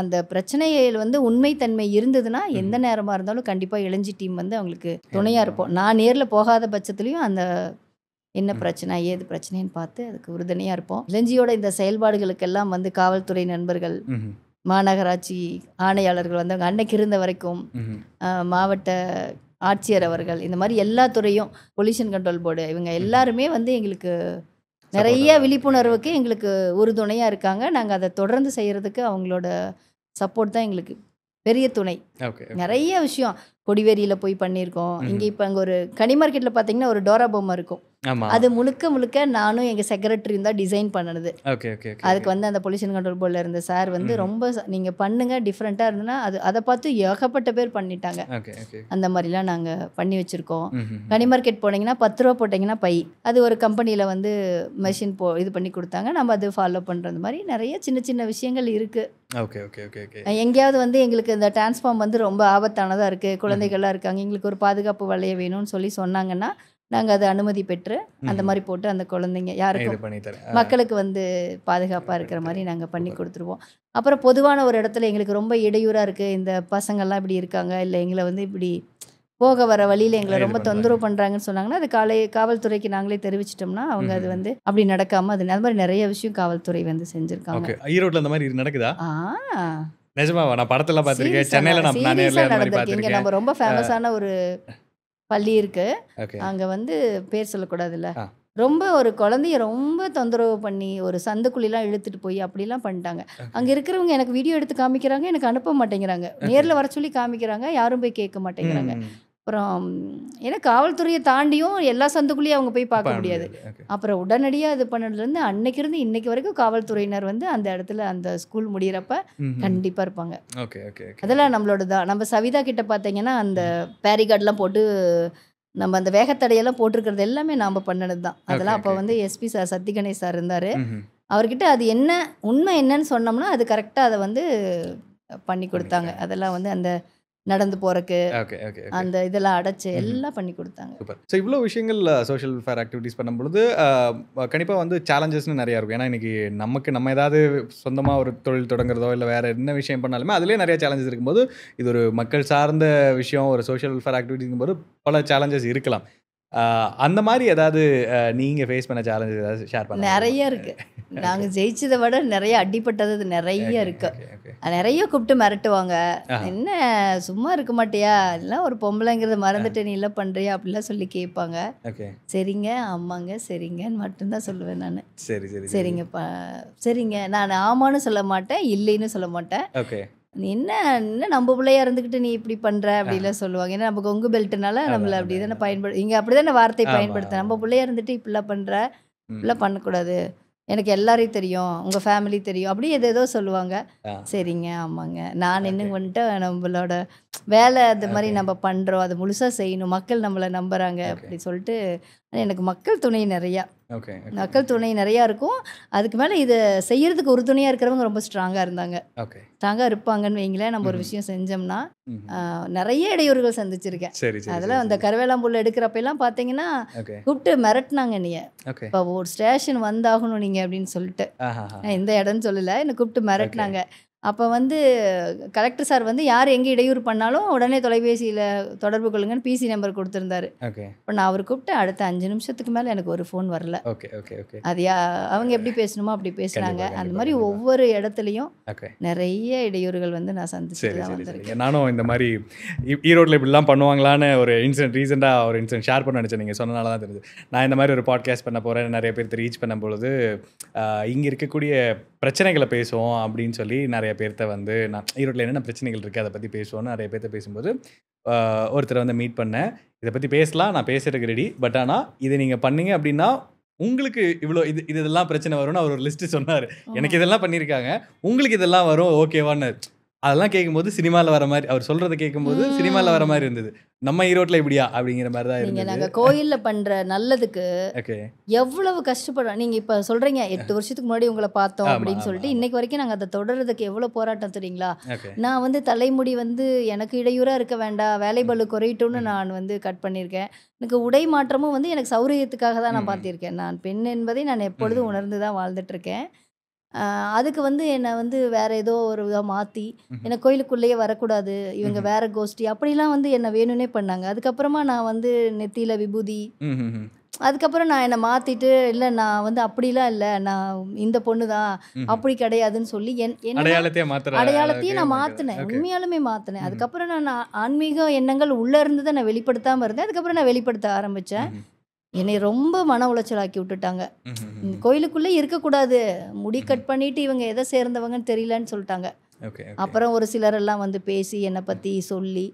அந்த பிரச்சனையில் வந்து உண்மைத்தன்மை இருந்ததுன்னா எந்த நேரமாக இருந்தாலும் கண்டிப்பாக இளஞ்சி டீம் வந்து அவங்களுக்கு துணையாக இருப்போம். நான் நேரில் போகாத பட்சத்துலேயும் அந்த என்ன பிரச்சனை ஏது பிரச்சனைன்னு பார்த்து அதுக்கு உறுதுணையாக இருப்போம். இளஞ்சியோட இந்த செயல்பாடுகளுக்கெல்லாம் வந்து காவல்துறை நண்பர்கள், மாநகராட்சி ஆணையாளர்கள் வந்து அவங்க அன்னைக்கு இருந்த வரைக்கும் மாவட்ட ஆட்சியர் அவர்கள், இந்த மாதிரி எல்லா துறையும், பொல்யூஷன் கண்ட்ரோல் போர்டு, இவங்க எல்லாருமே வந்து எங்களுக்கு நிறைய விழிப்புணர்வுக்கு எங்களுக்கு உறுதுணையாக இருக்காங்க. நாங்கள் அதை தொடர்ந்து செய்கிறதுக்கு அவங்களோட சப்போர்ட் தான் எங்களுக்கு பெரிய துணை. நிறைய விஷயம் கொடிவேரியில் போய் பண்ணியிருக்கோம். இங்கே இப்போ அங்கே ஒரு கனி மார்க்கெட்டில் பார்த்தீங்கன்னா ஒரு டோரா பொம்மை இருக்கும். அது முழுக்க நானும் எங்கள் செக்ரட்டரியும் தான் டிசைன் பண்ணது. அதுக்கு வந்து அந்த பொல்யூஷன் கண்ட்ரோல் போர்டில் இருந்த சார் வந்து ரொம்ப நீங்கள் பண்ணுங்க, டிஃப்ரெண்ட்டாக இருந்ததுன்னா அதை பார்த்து ஏகப்பட்ட பேர் பண்ணிட்டாங்க. அந்த மாதிரிலாம் நாங்கள் பண்ணி வச்சுருக்கோம். கனி மார்க்கெட் போனீங்கன்னா 10 ரூபா போட்டிங்கன்னா பை, அது ஒரு கம்பெனியில் வந்து மெஷின் இது பண்ணி கொடுத்தாங்க. நம்ம அது ஃபாலோ பண்ணுறது மாதிரி நிறைய சின்ன சின்ன விஷயங்கள் இருக்குது. எங்கேயாவது வந்து எங்களுக்கு இந்த டிரான்ஸ்ஃபார்ம் வந்து ரொம்ப ஆபத்தானதாக இருக்குது, குழந்தைகள்லாம் இருக்காங்க, எங்களுக்கு ஒரு பாதுகாப்பு வளைய வேணும்னு சொன்னாங்கன்னா நாங்கள் அதை அனுமதி பெற்று அந்த மாதிரி போட்டு அந்த குழந்தைங்க யாருக்கும் மக்களுக்கு வந்து பாதுகாப்பாக இருக்கிற மாதிரி நாங்கள் பண்ணி கொடுத்துருவோம். அப்புறம் பொதுவான ஒரு இடத்துல எங்களுக்கு ரொம்ப இடையூறாக இருக்குது, இந்த பசங்கள்லாம் இப்படி இருக்காங்க, இல்லை எங்களை வந்து இப்படி போக வர வழியில் எங்களை ரொம்ப தொந்தரவு பண்ணுறாங்கன்னு சொன்னாங்கன்னா அது காவல்துறைக்கு நாங்களே தெரிவிச்சிட்டோம்னா அவங்க அது வந்து அப்படி நடக்காமல் அது மாதிரி நிறைய விஷயம் காவல்துறை வந்து செஞ்சுருக்காங்க. ஈரோட்டில் அந்த மாதிரி நடக்குதா? நிஜமாவா? நான் படத்துல பார்த்திருக்கேன், சென்னையில நான் நடந்திருக்கேன். நம்ம ரொம்ப ஃபேமஸான ஒரு பள்ளி இருக்கு, அங்க வந்து பேர் சொல்லக்கூடாதுல்ல, ரொம்ப ஒரு குழந்தைய ரொம்ப தொந்தரவு பண்ணி ஒரு சந்துக்குழிலாம் இழுத்துட்டு போய் அப்படிலாம் பண்ணிட்டாங்க. அங்கே இருக்கிறவங்க எனக்கு வீடியோ எடுத்து காமிக்கிறாங்க, எனக்கு அனுப்ப மாட்டேங்கிறாங்க, நேரில் வர சொல்லி காமிக்கிறாங்க, யாரும் போய் கேட்க மாட்டேங்கிறாங்க. அப்புறம் ஏன்னா காவல்துறையை தாண்டியும் எல்லா சந்துக்குள்ளேயும் அவங்க போய் பார்க்க முடியாது. அப்புறம் உடனடியாக இது பண்ணதுலேருந்து அன்னைக்கு இருந்து இன்னைக்கு வரைக்கும் காவல்துறையினர் வந்து அந்த இடத்துல அந்த ஸ்கூல் முடிகிறப்ப கண்டிப்பாக இருப்பாங்க. Okay okay. அதெல்லாம் நம்மளோட தான். நம்ம சவிதா கிட்ட பார்த்தீங்கன்னா அந்த பேரிகார்ட்லாம் போட்டு நம்ம அந்த வேகத்தடையெல்லாம் போட்டிருக்கிறது எல்லாமே நாம் பண்ணது தான். அதெல்லாம் அப்போ வந்து எஸ்பி சார் சத்திகணேஷ் சார் இருந்தார். அவர்கிட்ட அது என்ன உண்மை என்னன்னு சொன்னோம்னா அது கரெக்டாக அதை வந்து பண்ணி கொடுத்தாங்க. அதெல்லாம் வந்து அந்த நடந்து போறக்கு அந்த இதெல்லாம் அடைச்சு எல்லாம் பண்ணி கொடுத்தாங்க. சூப்பர். ஸோ இவ்வளோ விஷயங்கள் சோஷியல் வெல்ஃபேர் ஆக்டிவிட்டீஸ் பண்ணும்பொழுது கண்டிப்பாக வந்து சேலஞ்சஸ்னு நிறையா இருக்கும். ஏன்னா இன்றைக்கி நம்ம ஏதாவது சொந்தமாக ஒரு தொழில் தொடங்குறதோ இல்லை வேறு என்ன விஷயம் பண்ணாலுமே அதுலேயே நிறைய சேலஞ்சஸ் இருக்கும்போது இது ஒரு மக்கள் சார்ந்த விஷயம், ஒரு சோஷியல் வெல்ஃபேர் ஆக்டிவிட்டிங்கும் போது பல சேலஞ்சஸ் இருக்கலாம். அந்த மாதிரி ஏதாவது நீங்கள் ஃபேஸ் பண்ண சேலஞ்சஸ் ஏதாவது ஷேர் பண்ண? நிறைய இருக்குது. நாங்கள் ஜெயிச்சதை விட நிறைய அடிப்பட்டது நிறைய இருக்கு. நிறைய கூப்பிட்டு மிரட்டுவாங்க. என்ன சும்மா இருக்க மாட்டியா, இதெல்லாம் ஒரு பொம்பளைங்கிறத மறந்துட்டு நீ இல்லை பண்ணுறியா அப்படிலாம் சொல்லி கேட்பாங்க. சரிங்க ஆமாங்க சரிங்கன்னு மட்டும்தான் சொல்லுவேன் நான். சரி சரி சரிங்கப்பா சரிங்க. நான் ஆமான்னு சொல்ல மாட்டேன், இல்லைன்னு சொல்ல மாட்டேன். நீ என்ன நம்ம பிள்ளையா இருந்துக்கிட்டு நீ இப்படி பண்ணுற அப்படிலாம் சொல்லுவாங்க. ஏன்னா நம்ம கொங்கு பெல்ட்டுனால நம்மளை அப்படி தானே இங்கே அப்படி தானே வார்த்தை பயன்படுத்த. நம்ம பிள்ளையா இருந்துட்டு இப்படிலாம் பண்ணுற, இப்படிலாம் பண்ணக்கூடாது, எனக்கு எல்லாரையும் தெரியும், உங்கள் ஃபேமிலி தெரியும், அப்படி ஏதோ சொல்லுவாங்க. சரிங்க ஆமாங்க நான் இன்னும் வந்துட்டு நம்மளோட வேலை அது மாதிரி நம்ம பண்ணுறோம், அதை முழுசாக செய்யணும், மக்கள் நம்மளை நம்புகிறாங்க அப்படி சொல்லிட்டு. எனக்கு மக்கள் துணை நிறையா மக்கள் துணை நிறையா இருக்கும். அதுக்கு மேலே இதை செய்யறதுக்கு உறுதுணையாக இருக்கிறவங்க ரொம்ப ஸ்ட்ராங்காக இருந்தாங்க. ஸ்ட்ராங்காக இருப்பாங்கன்னு வைங்களேன். நம்ம ஒரு விஷயம் செஞ்சோம்னா நிறைய இடையூறுகள் சந்திச்சிருக்கேன். அதெல்லாம் அந்த கருவேலாம்புல் எடுக்கிறப்பெல்லாம் பார்த்தீங்கன்னா கூப்பிட்டு மிரட்டினாங்க என்னைய. இப்போ ஒரு ஸ்டேஷன் வந்தாகணும் நீங்கள் அப்படின்னு சொல்லிட்டு, எந்த இடம்னு சொல்லலை, என்னை கூப்பிட்டு மிரட்டினாங்க. அப்போ வந்து கலெக்டர் சார் வந்து யார் எங்கே இடையூறு பண்ணாலும் உடனே தொலைபேசியில் தொடர்பு கொள்ளுங்கன்னு பிசி நம்பர் கொடுத்துருந்தாரு. இப்போ நான் அவர் கூப்பிட்டு அடுத்த 5 நிமிஷத்துக்கு மேலே எனக்கு ஒரு ஃபோன் வரல. அது அவங்க எப்படி பேசணுமோ அப்படி பேசுனாங்க. அந்த மாதிரி ஒவ்வொரு இடத்துலையும் நிறைய இடையூறுகள் வந்து நான் சந்திச்சு தான் வந்திருக்கேன். நானும் இந்த மாதிரி ஈரோட்டில் இப்படிலாம் பண்ணுவாங்களான்னு ஒரு இன்சிடென்ட் ரீசெண்டாக ஒரு இன்சிடென்ட் ஷேர் பண்ண நினச்சேன். நீங்கள் சொன்னனால தான் தெரியுது. நான் இந்த மாதிரி ஒரு பாட்காஸ்ட் பண்ண போகிறேன், நிறைய பேர் ரீச் பண்ணும்பொழுது இங்கே இருக்கக்கூடிய பிரச்சனைகளை பேசுவோம் அப்படின்னு சொல்லி நிறைய பேர்த்த வந்து நான் ஈரோட்டில் என்னென்ன பிரச்சனைகள் இருக்குது அதை பற்றி பேசுவோன்னு நிறைய பேர்த்த பேசும்போது ஒருத்தரை வந்து மீட் பண்ணேன். இதை பற்றி பேசலாம், நான் பேசுறதுக்கு ரெடி, பட் ஆனால் இதை நீங்கள் பண்ணீங்க அப்படின்னா உங்களுக்கு இவ்வளோ இதெல்லாம் பிரச்சனை வரும்னு அவர் ஒரு லிஸ்ட்டு சொன்னார். எனக்கு இதெல்லாம் பண்ணியிருக்காங்க, உங்களுக்கு இதெல்லாம் வரும் ஓகேவான்னு. அதெல்லாம் கேட்கும்போது சினிமாவில் வர மாதிரி, அவர் சொல்கிறத கேட்கும்போது சினிமாவில் வர மாதிரி இருந்தது. நம்ம ஈரோட்டில் இப்படியா அப்படிங்கிற மாதிரி தான் இருந்தது. நாங்கள் கோயிலில் பண்ணுற நல்லதுக்கு எவ்வளவு கஷ்டப்படுறோம். நீங்கள் இப்போ சொல்கிறீங்க 8 வருஷத்துக்கு முன்னாடி உங்களை பார்த்தோம் அப்படின்னு சொல்லிட்டு இன்னைக்கு வரைக்கும் நாங்கள் அதை தொடர்றதுக்கு எவ்வளோ போராட்டம் தெரியுங்களா. நான் வந்து தலைமுடி வந்து எனக்கு இடையூறாக இருக்க வேண்டாம், வேலைபளு குறையட்டும்னு நான் வந்து கட் பண்ணியிருக்கேன். எனக்கு உடை மாற்றமும் வந்து எனக்கு சௌரியத்துக்காக தான் நான் பார்த்திருக்கேன். நான் பெண் என்பதை நான் எப்பொழுதும் உணர்ந்து தான் வாழ்ந்துட்டுருக்கேன். அதுக்கு வந்து என்னை வந்து வேறு ஏதோ ஒரு இதாக மாற்றி என்னை கோயிலுக்குள்ளேயே வரக்கூடாது, இவங்க வேறு கோஷ்டி அப்படிலாம் வந்து என்னை வேணும்னே பண்ணாங்க. அதுக்கப்புறமா நான் வந்து நெத்தியில் விபூதி, அதுக்கப்புறம் நான் என்னை மாற்றிட்டு இல்லை நான் வந்து அப்படிலாம் இல்லை, நான் இந்த பொண்ணு தான், அப்படி கிடையாதுன்னு சொல்லி அடையாளத்தையும் நான் மாற்றினேன், உண்மையாலுமே மாற்றினேன். அதுக்கப்புறம் நான் ஆன்மீக எண்ணங்கள் உள்ளே இருந்து தான் நான் வெளிப்படுத்தாமல் இருந்தேன். அதுக்கப்புறம் நான் வெளிப்படுத்த ஆரம்பித்தேன். என்னை ரொம்ப மன உளைச்சலாக்கி விட்டுட்டாங்க. கோயிலுக்குள்ளே இருக்கக்கூடாது, முடி கட் பண்ணிட்டு இவங்க எதை சேர்ந்தவங்கன்னு தெரியலன்னு சொல்லிட்டாங்க. அப்புறம் ஒரு சிலரெல்லாம் வந்து பேசி என்னை பற்றி சொல்லி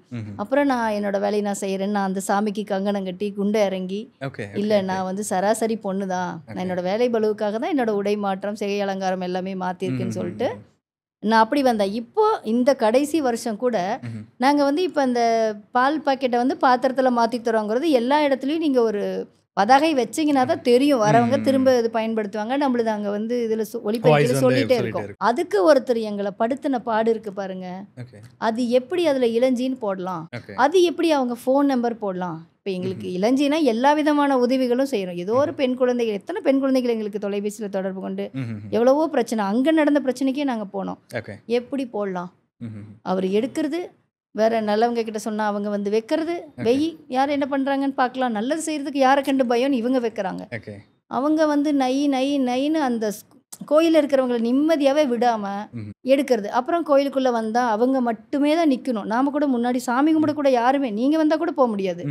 அப்புறம் நான் என்னோட வேலையை நான் செய்கிறேன்னு நான் அந்த சாமிக்கு கங்கணம் கட்டி குண்டை இறங்கி இல்லை நான் வந்து சராசரி பொண்ணு தான், நான் என்னோட வேலை பளுவுக்காக தான் என்னோட உடை மாற்றம் சிகை அலங்காரம் எல்லாமே மாற்றிருக்குன்னு சொல்லிட்டு நான் அப்படி வந்தேன். இப்போ இந்த கடைசி வருஷம் கூட நாங்கள் வந்து இப்போ இந்த பால் பாக்கெட்டை வந்து பாத்திரத்தில் மாற்றி தரோங்கிறது எல்லா இடத்துலையும் நீங்கள் ஒரு பதாகை வச்சிங்கன்னா தான் தெரியும், வரவங்க திரும்ப இது பயன்படுத்துவாங்க. நம்மளது அங்கே வந்து இதில் ஒளிப்பெருக்கில் சொல்லிகிட்டே இருக்கோம். அதுக்கு ஒருத்தர் எங்களை படுத்தின பாடு இருக்குது பாருங்க. அது எப்படி அதில் இளஞ்சின்னு போடலாம், அது எப்படி அவங்க ஃபோன் நம்பர் போடலாம். இப்போ எங்களுக்கு இளஞ்சினா எல்லா விதமான உதவிகளும் செய்கிறோம். ஏதோ ஒரு பெண் குழந்தைகள், எத்தனை பெண் குழந்தைகள் எங்களுக்கு தொலைபேசியில் தொடர்பு கொண்டு எவ்வளவோ பிரச்சனை, அங்கே நடந்த பிரச்சனைக்கே நாங்கள் போனோம். எப்படி போடலாம், அவர் எடுக்கிறது வேற, நல்லவங்க கிட்ட சொன்னால் அவங்க வந்து வைக்கிறது, வெய் யார் என்ன பண்ணுறாங்கன்னு பார்க்கலாம், நல்லது செய்கிறதுக்கு யாரை கண்டு பயம்னு இவங்க வைக்கிறாங்க. அவங்க வந்து நைன்னு அந்த கோயிலில் இருக்கிறவங்களை நிம்மதியாகவே விடாமல் எடுக்கிறது. அப்புறம் கோயிலுக்குள்ளே வந்தால் அவங்க மட்டுமே தான் நிற்கணும். நாம் கூட முன்னாடி சாமி கும்பிட கூட யாருமே, நீங்கள் வந்தால் கூட போக முடியாது.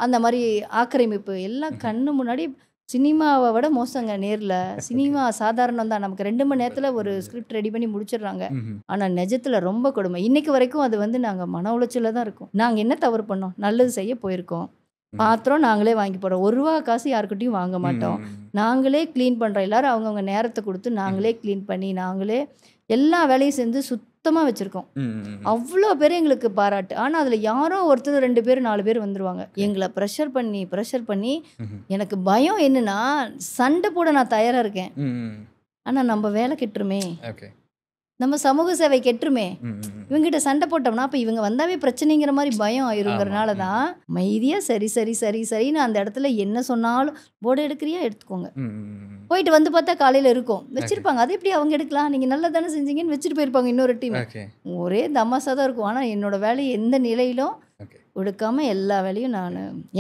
அந்த மாதிரி ஆக்கிரமிப்பு எல்லாம் கண்ணு முன்னாடி சினிமாவை விட மோசங்க நேரில். சினிமா சாதாரணம் தான், நமக்கு 2 மணி நேரத்தில் ஒரு ஸ்கிரிப்ட் ரெடி பண்ணி முடிச்சிடுறாங்க. ஆனால் நிஜத்தில் ரொம்ப கொடுமை. இன்னைக்கு வரைக்கும் அது வந்து நாங்கள் மன உளைச்சலில் தான் இருக்கோம். நாங்கள் என்ன தவறு பண்ணோம்? நல்லது செய்ய போயிருக்கோம். பாத்திரம் நாங்களே வாங்கி போடுறோம். 1 ரூபா காசு யாருக்கிட்டையும் வாங்க மாட்டோம். நாங்களே க்ளீன் பண்ணுறோம். எல்லாரும் அவங்கவுங்க நேரத்தை கொடுத்து நாங்களே க்ளீன் பண்ணி நாங்களே எல்லா வேலையும் செஞ்சு சுத்தமாக வச்சுருக்கோம். அவ்வளோ பேர் எங்களுக்கு பாராட்டு. ஆனால் அதில் யாரோ ஒருத்தர் 2 பேர் 4 பேர் வந்துடுவாங்க. எங்களை ப்ரெஷர் பண்ணி எனக்கு பயம் என்னன்னா, சண்டை போட நான் தயாராக இருக்கேன். ஆனால் நம்ம வேலை கெட்டுருமே, நம்ம சமூக சேவை கெட்டுருமே, இவங்ககிட்ட சண்டை போட்டோம்னா அப்போ இவங்க வந்தாவே பிரச்சனைங்கிற மாதிரி பயம் ஆயிருங்கிறனால தான் அமைதியாக சரின்னு அந்த இடத்துல என்ன சொன்னாலும் போர்டு எடுக்கிறியா எடுத்துக்கோங்க. போயிட்டு வந்து பார்த்தா காலையில் இருக்கும் வச்சிருப்பாங்க. அது எப்படி அவங்க எடுக்கலாம்? நீங்கள் நல்லா தானே செஞ்சீங்கன்னு வச்சுட்டு போயிருப்பாங்க இன்னொரு டீம். ஒரே தமாசா தான் இருக்கும். ஆனால் என்னோட வேலையை எந்த நிலையிலும் ஒடுக்காமல் எல்லா வேலையும்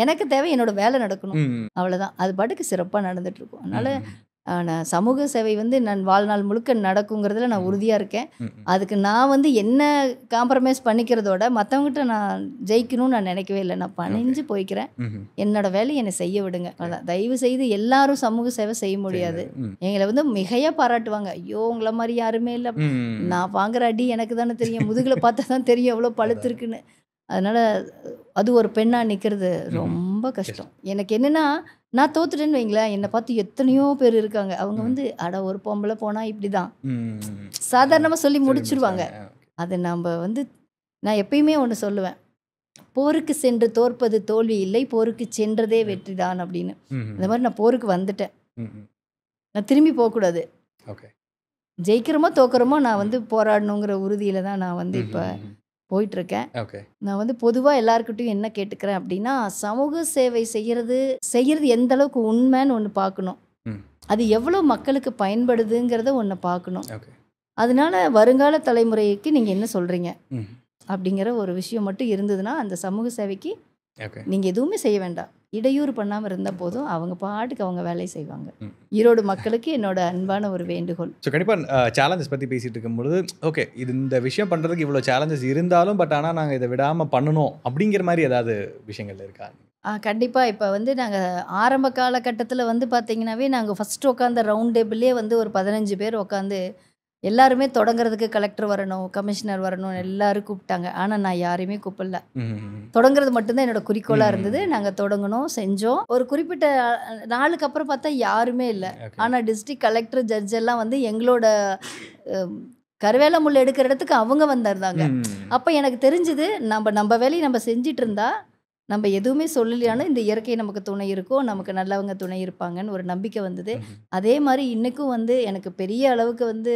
எனக்கு தேவை என்னோட வேலை நடக்கணும், அவ்வளோதான். அது பாட்டுக்கு சிறப்பாக நடந்துட்டு இருக்கும். அதனால நான் சமூக சேவை வந்து நான் வாழ்நாள் முழுக்க நடக்குங்கிறதுல நான் உறுதியாக இருக்கேன். அதுக்கு நான் வந்து என்ன காம்ப்ரமைஸ் பண்ணிக்கிறதோட மற்றவங்ககிட்ட நான் ஜெயிக்கணும்னு நான் நினைக்கவே இல்லை. நான் பணிஞ்சு போய்க்கிறேன். என்னோட வேலையை என்னை செய்ய விடுங்க, அதான். தயவு செய்து எல்லாரும் சமூக சேவை செய்ய முடியாது. எங்களை வந்து மிகையாக பாராட்டுவாங்க. ஐயோ உங்களை மாதிரி யாருமே இல்லை, நான் வாங்குற அடி எனக்கு தானே தெரியும், முதுகில் பார்த்தா தான் தெரியும் எவ்வளோ பழுத்து இருக்குன்னு. அதனால் அது ஒரு பெண்ணாக நிற்கிறது ரொம்ப கஷ்டம். எனக்கு என்னென்னா, நான் தோத்துட்டேன்னு வைங்களேன், என்னை பார்த்து எத்தனையோ பேர் இருக்காங்க. அவங்க வந்து அட ஒரு பொம்பளை போனால் இப்படி தான் சாதாரணமாக சொல்லி முடிச்சிருவாங்க. அதை நம்ம வந்து நான் எப்பயுமே ஒன்று சொல்லுவேன், போருக்கு சென்று தோற்பது தோல்வி இல்லை, போருக்கு சென்றதே வெற்றி தான் அப்படின்னு. இந்த மாதிரி நான் போருக்கு வந்துட்டேன், நான் திரும்பி போகக்கூடாது. ஜெயிக்கிறோமோ தோக்குறோமோ நான் வந்து போராடணுங்கிற உறுதியில் தான் நான் வந்து இப்போ போயிட்டுருக்கேன். நான் வந்து பொதுவாக எல்லாருக்கிட்டையும் என்ன கேட்டுக்கிறேன் அப்படின்னா, சமூக சேவை செய்கிறது எந்த அளவுக்கு உண்மைன்னு ஒன்று பார்க்கணும். அது எவ்வளோ மக்களுக்கு பயன்படுதுங்கிறத ஒன்று பார்க்கணும். அதனால வருங்கால தலைமுறைக்கு நீங்கள் என்ன சொல்கிறீங்க அப்படிங்கிற ஒரு விஷயம் மட்டும் இருந்ததுன்னா, அந்த சமூக சேவைக்கு நீங்கள் எதுவுமே செய்ய வேண்டாம். இடையூறு பண்ணாமல் இருந்தால் போதும், அவங்க பாட்டுக்கு அவங்க வேலையை செய்வாங்க. ஈரோடு மக்களுக்கு என்னோட அன்பான ஒரு வேண்டுகோள். ஸோ கண்டிப்பாக சேலஞ்சஸ் பற்றி பேசிகிட்டு இருக்கும்பொழுது, ஓகே இது இந்த விஷயம் பண்ணுறதுக்கு இவ்வளோ சேலஞ்சஸ் இருந்தாலும் பட் ஆனால் நாங்கள் இதை விடாமல் பண்ணணும் அப்படிங்கிற மாதிரி ஏதாவது விஷயங்கள் இருக்கா? கண்டிப்பாக. இப்போ வந்து நாங்கள் ஆரம்ப காலகட்டத்தில் வந்து பார்த்திங்கனாவே நாங்கள் ஃபஸ்ட்டு உட்காந்த ரவுண்ட் டேபிள்லேயே வந்து ஒரு 15 பேர் உட்காந்து எல்லாருமே தொடங்குறதுக்கு கலெக்டர் வரணும், கமிஷனர் வரணும், எல்லாரும் கூப்பிட்டாங்க. ஆனால் நான் யாரையுமே கூப்பிடல. தொடங்குறது மட்டும்தான் என்னோட குறிக்கோளாக இருந்தது. நாங்கள் தொடங்கணும், செஞ்சோம். ஒரு குறிப்பிட்ட நாளுக்கு அப்புறம் பார்த்தா யாருமே இல்லை. ஆனால் டிஸ்ட்ரிக்ட் கலெக்டர், ஜட்ஜ் எல்லாம் வந்து எங்களோட கருவேல முள் எடுக்கிற இடத்துக்கு அவங்க வந்திருந்தாங்க. அப்போ எனக்கு தெரிஞ்சுது, நம்ம வேலையை நம்ம செஞ்சிட்டு இருந்தா நம்ம எதுவுமே சொல்லலையானு இந்த இயற்கை நமக்கு துணை இருக்கும், நமக்கு நல்லவங்க துணை இருப்பாங்கன்னு ஒரு நம்பிக்கை வந்தது. அதே மாதிரி இன்றைக்கும் வந்து எனக்கு பெரிய அளவுக்கு வந்து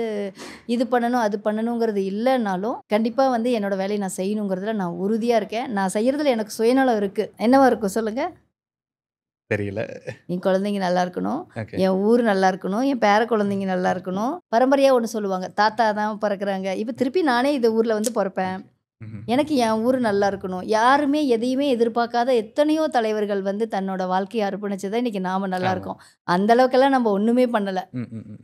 இது பண்ணணும் அது பண்ணணுங்கிறது இல்லைன்னாலும் கண்டிப்பாக வந்து என்னோடய வேலையை நான் செய்யணுங்கிறதுல நான் உறுதியாக இருக்கேன். நான் செய்கிறதுல எனக்கு சுயநலம் இருக்குது. என்னவா இருக்கும் சொல்லுங்கள்? தெரியல. என் குழந்தைங்க நல்லா இருக்கணும், என் ஊர் நல்லா இருக்கணும், என் பேர குழந்தைங்க நல்லா இருக்கணும். பரம்பரையாக ஒன்று சொல்லுவாங்க, தாத்தா தான் பிறக்கிறாங்க, இப்போ திருப்பி நானே இந்த ஊரில் வந்து பிறப்பேன். எனக்கு என் ஊர் நல்லா இருக்கணும். யாருமே எதையுமே எதிர்பார்க்காத எத்தனையோ தலைவர்கள் வந்து தன்னோட வாழ்க்கையை அர்ப்பணிச்சதை இன்னைக்கு நாம நல்லா இருக்கோம். அந்த அளவுக்கெல்லாம் நம்ம ஒன்றுமே பண்ணலை.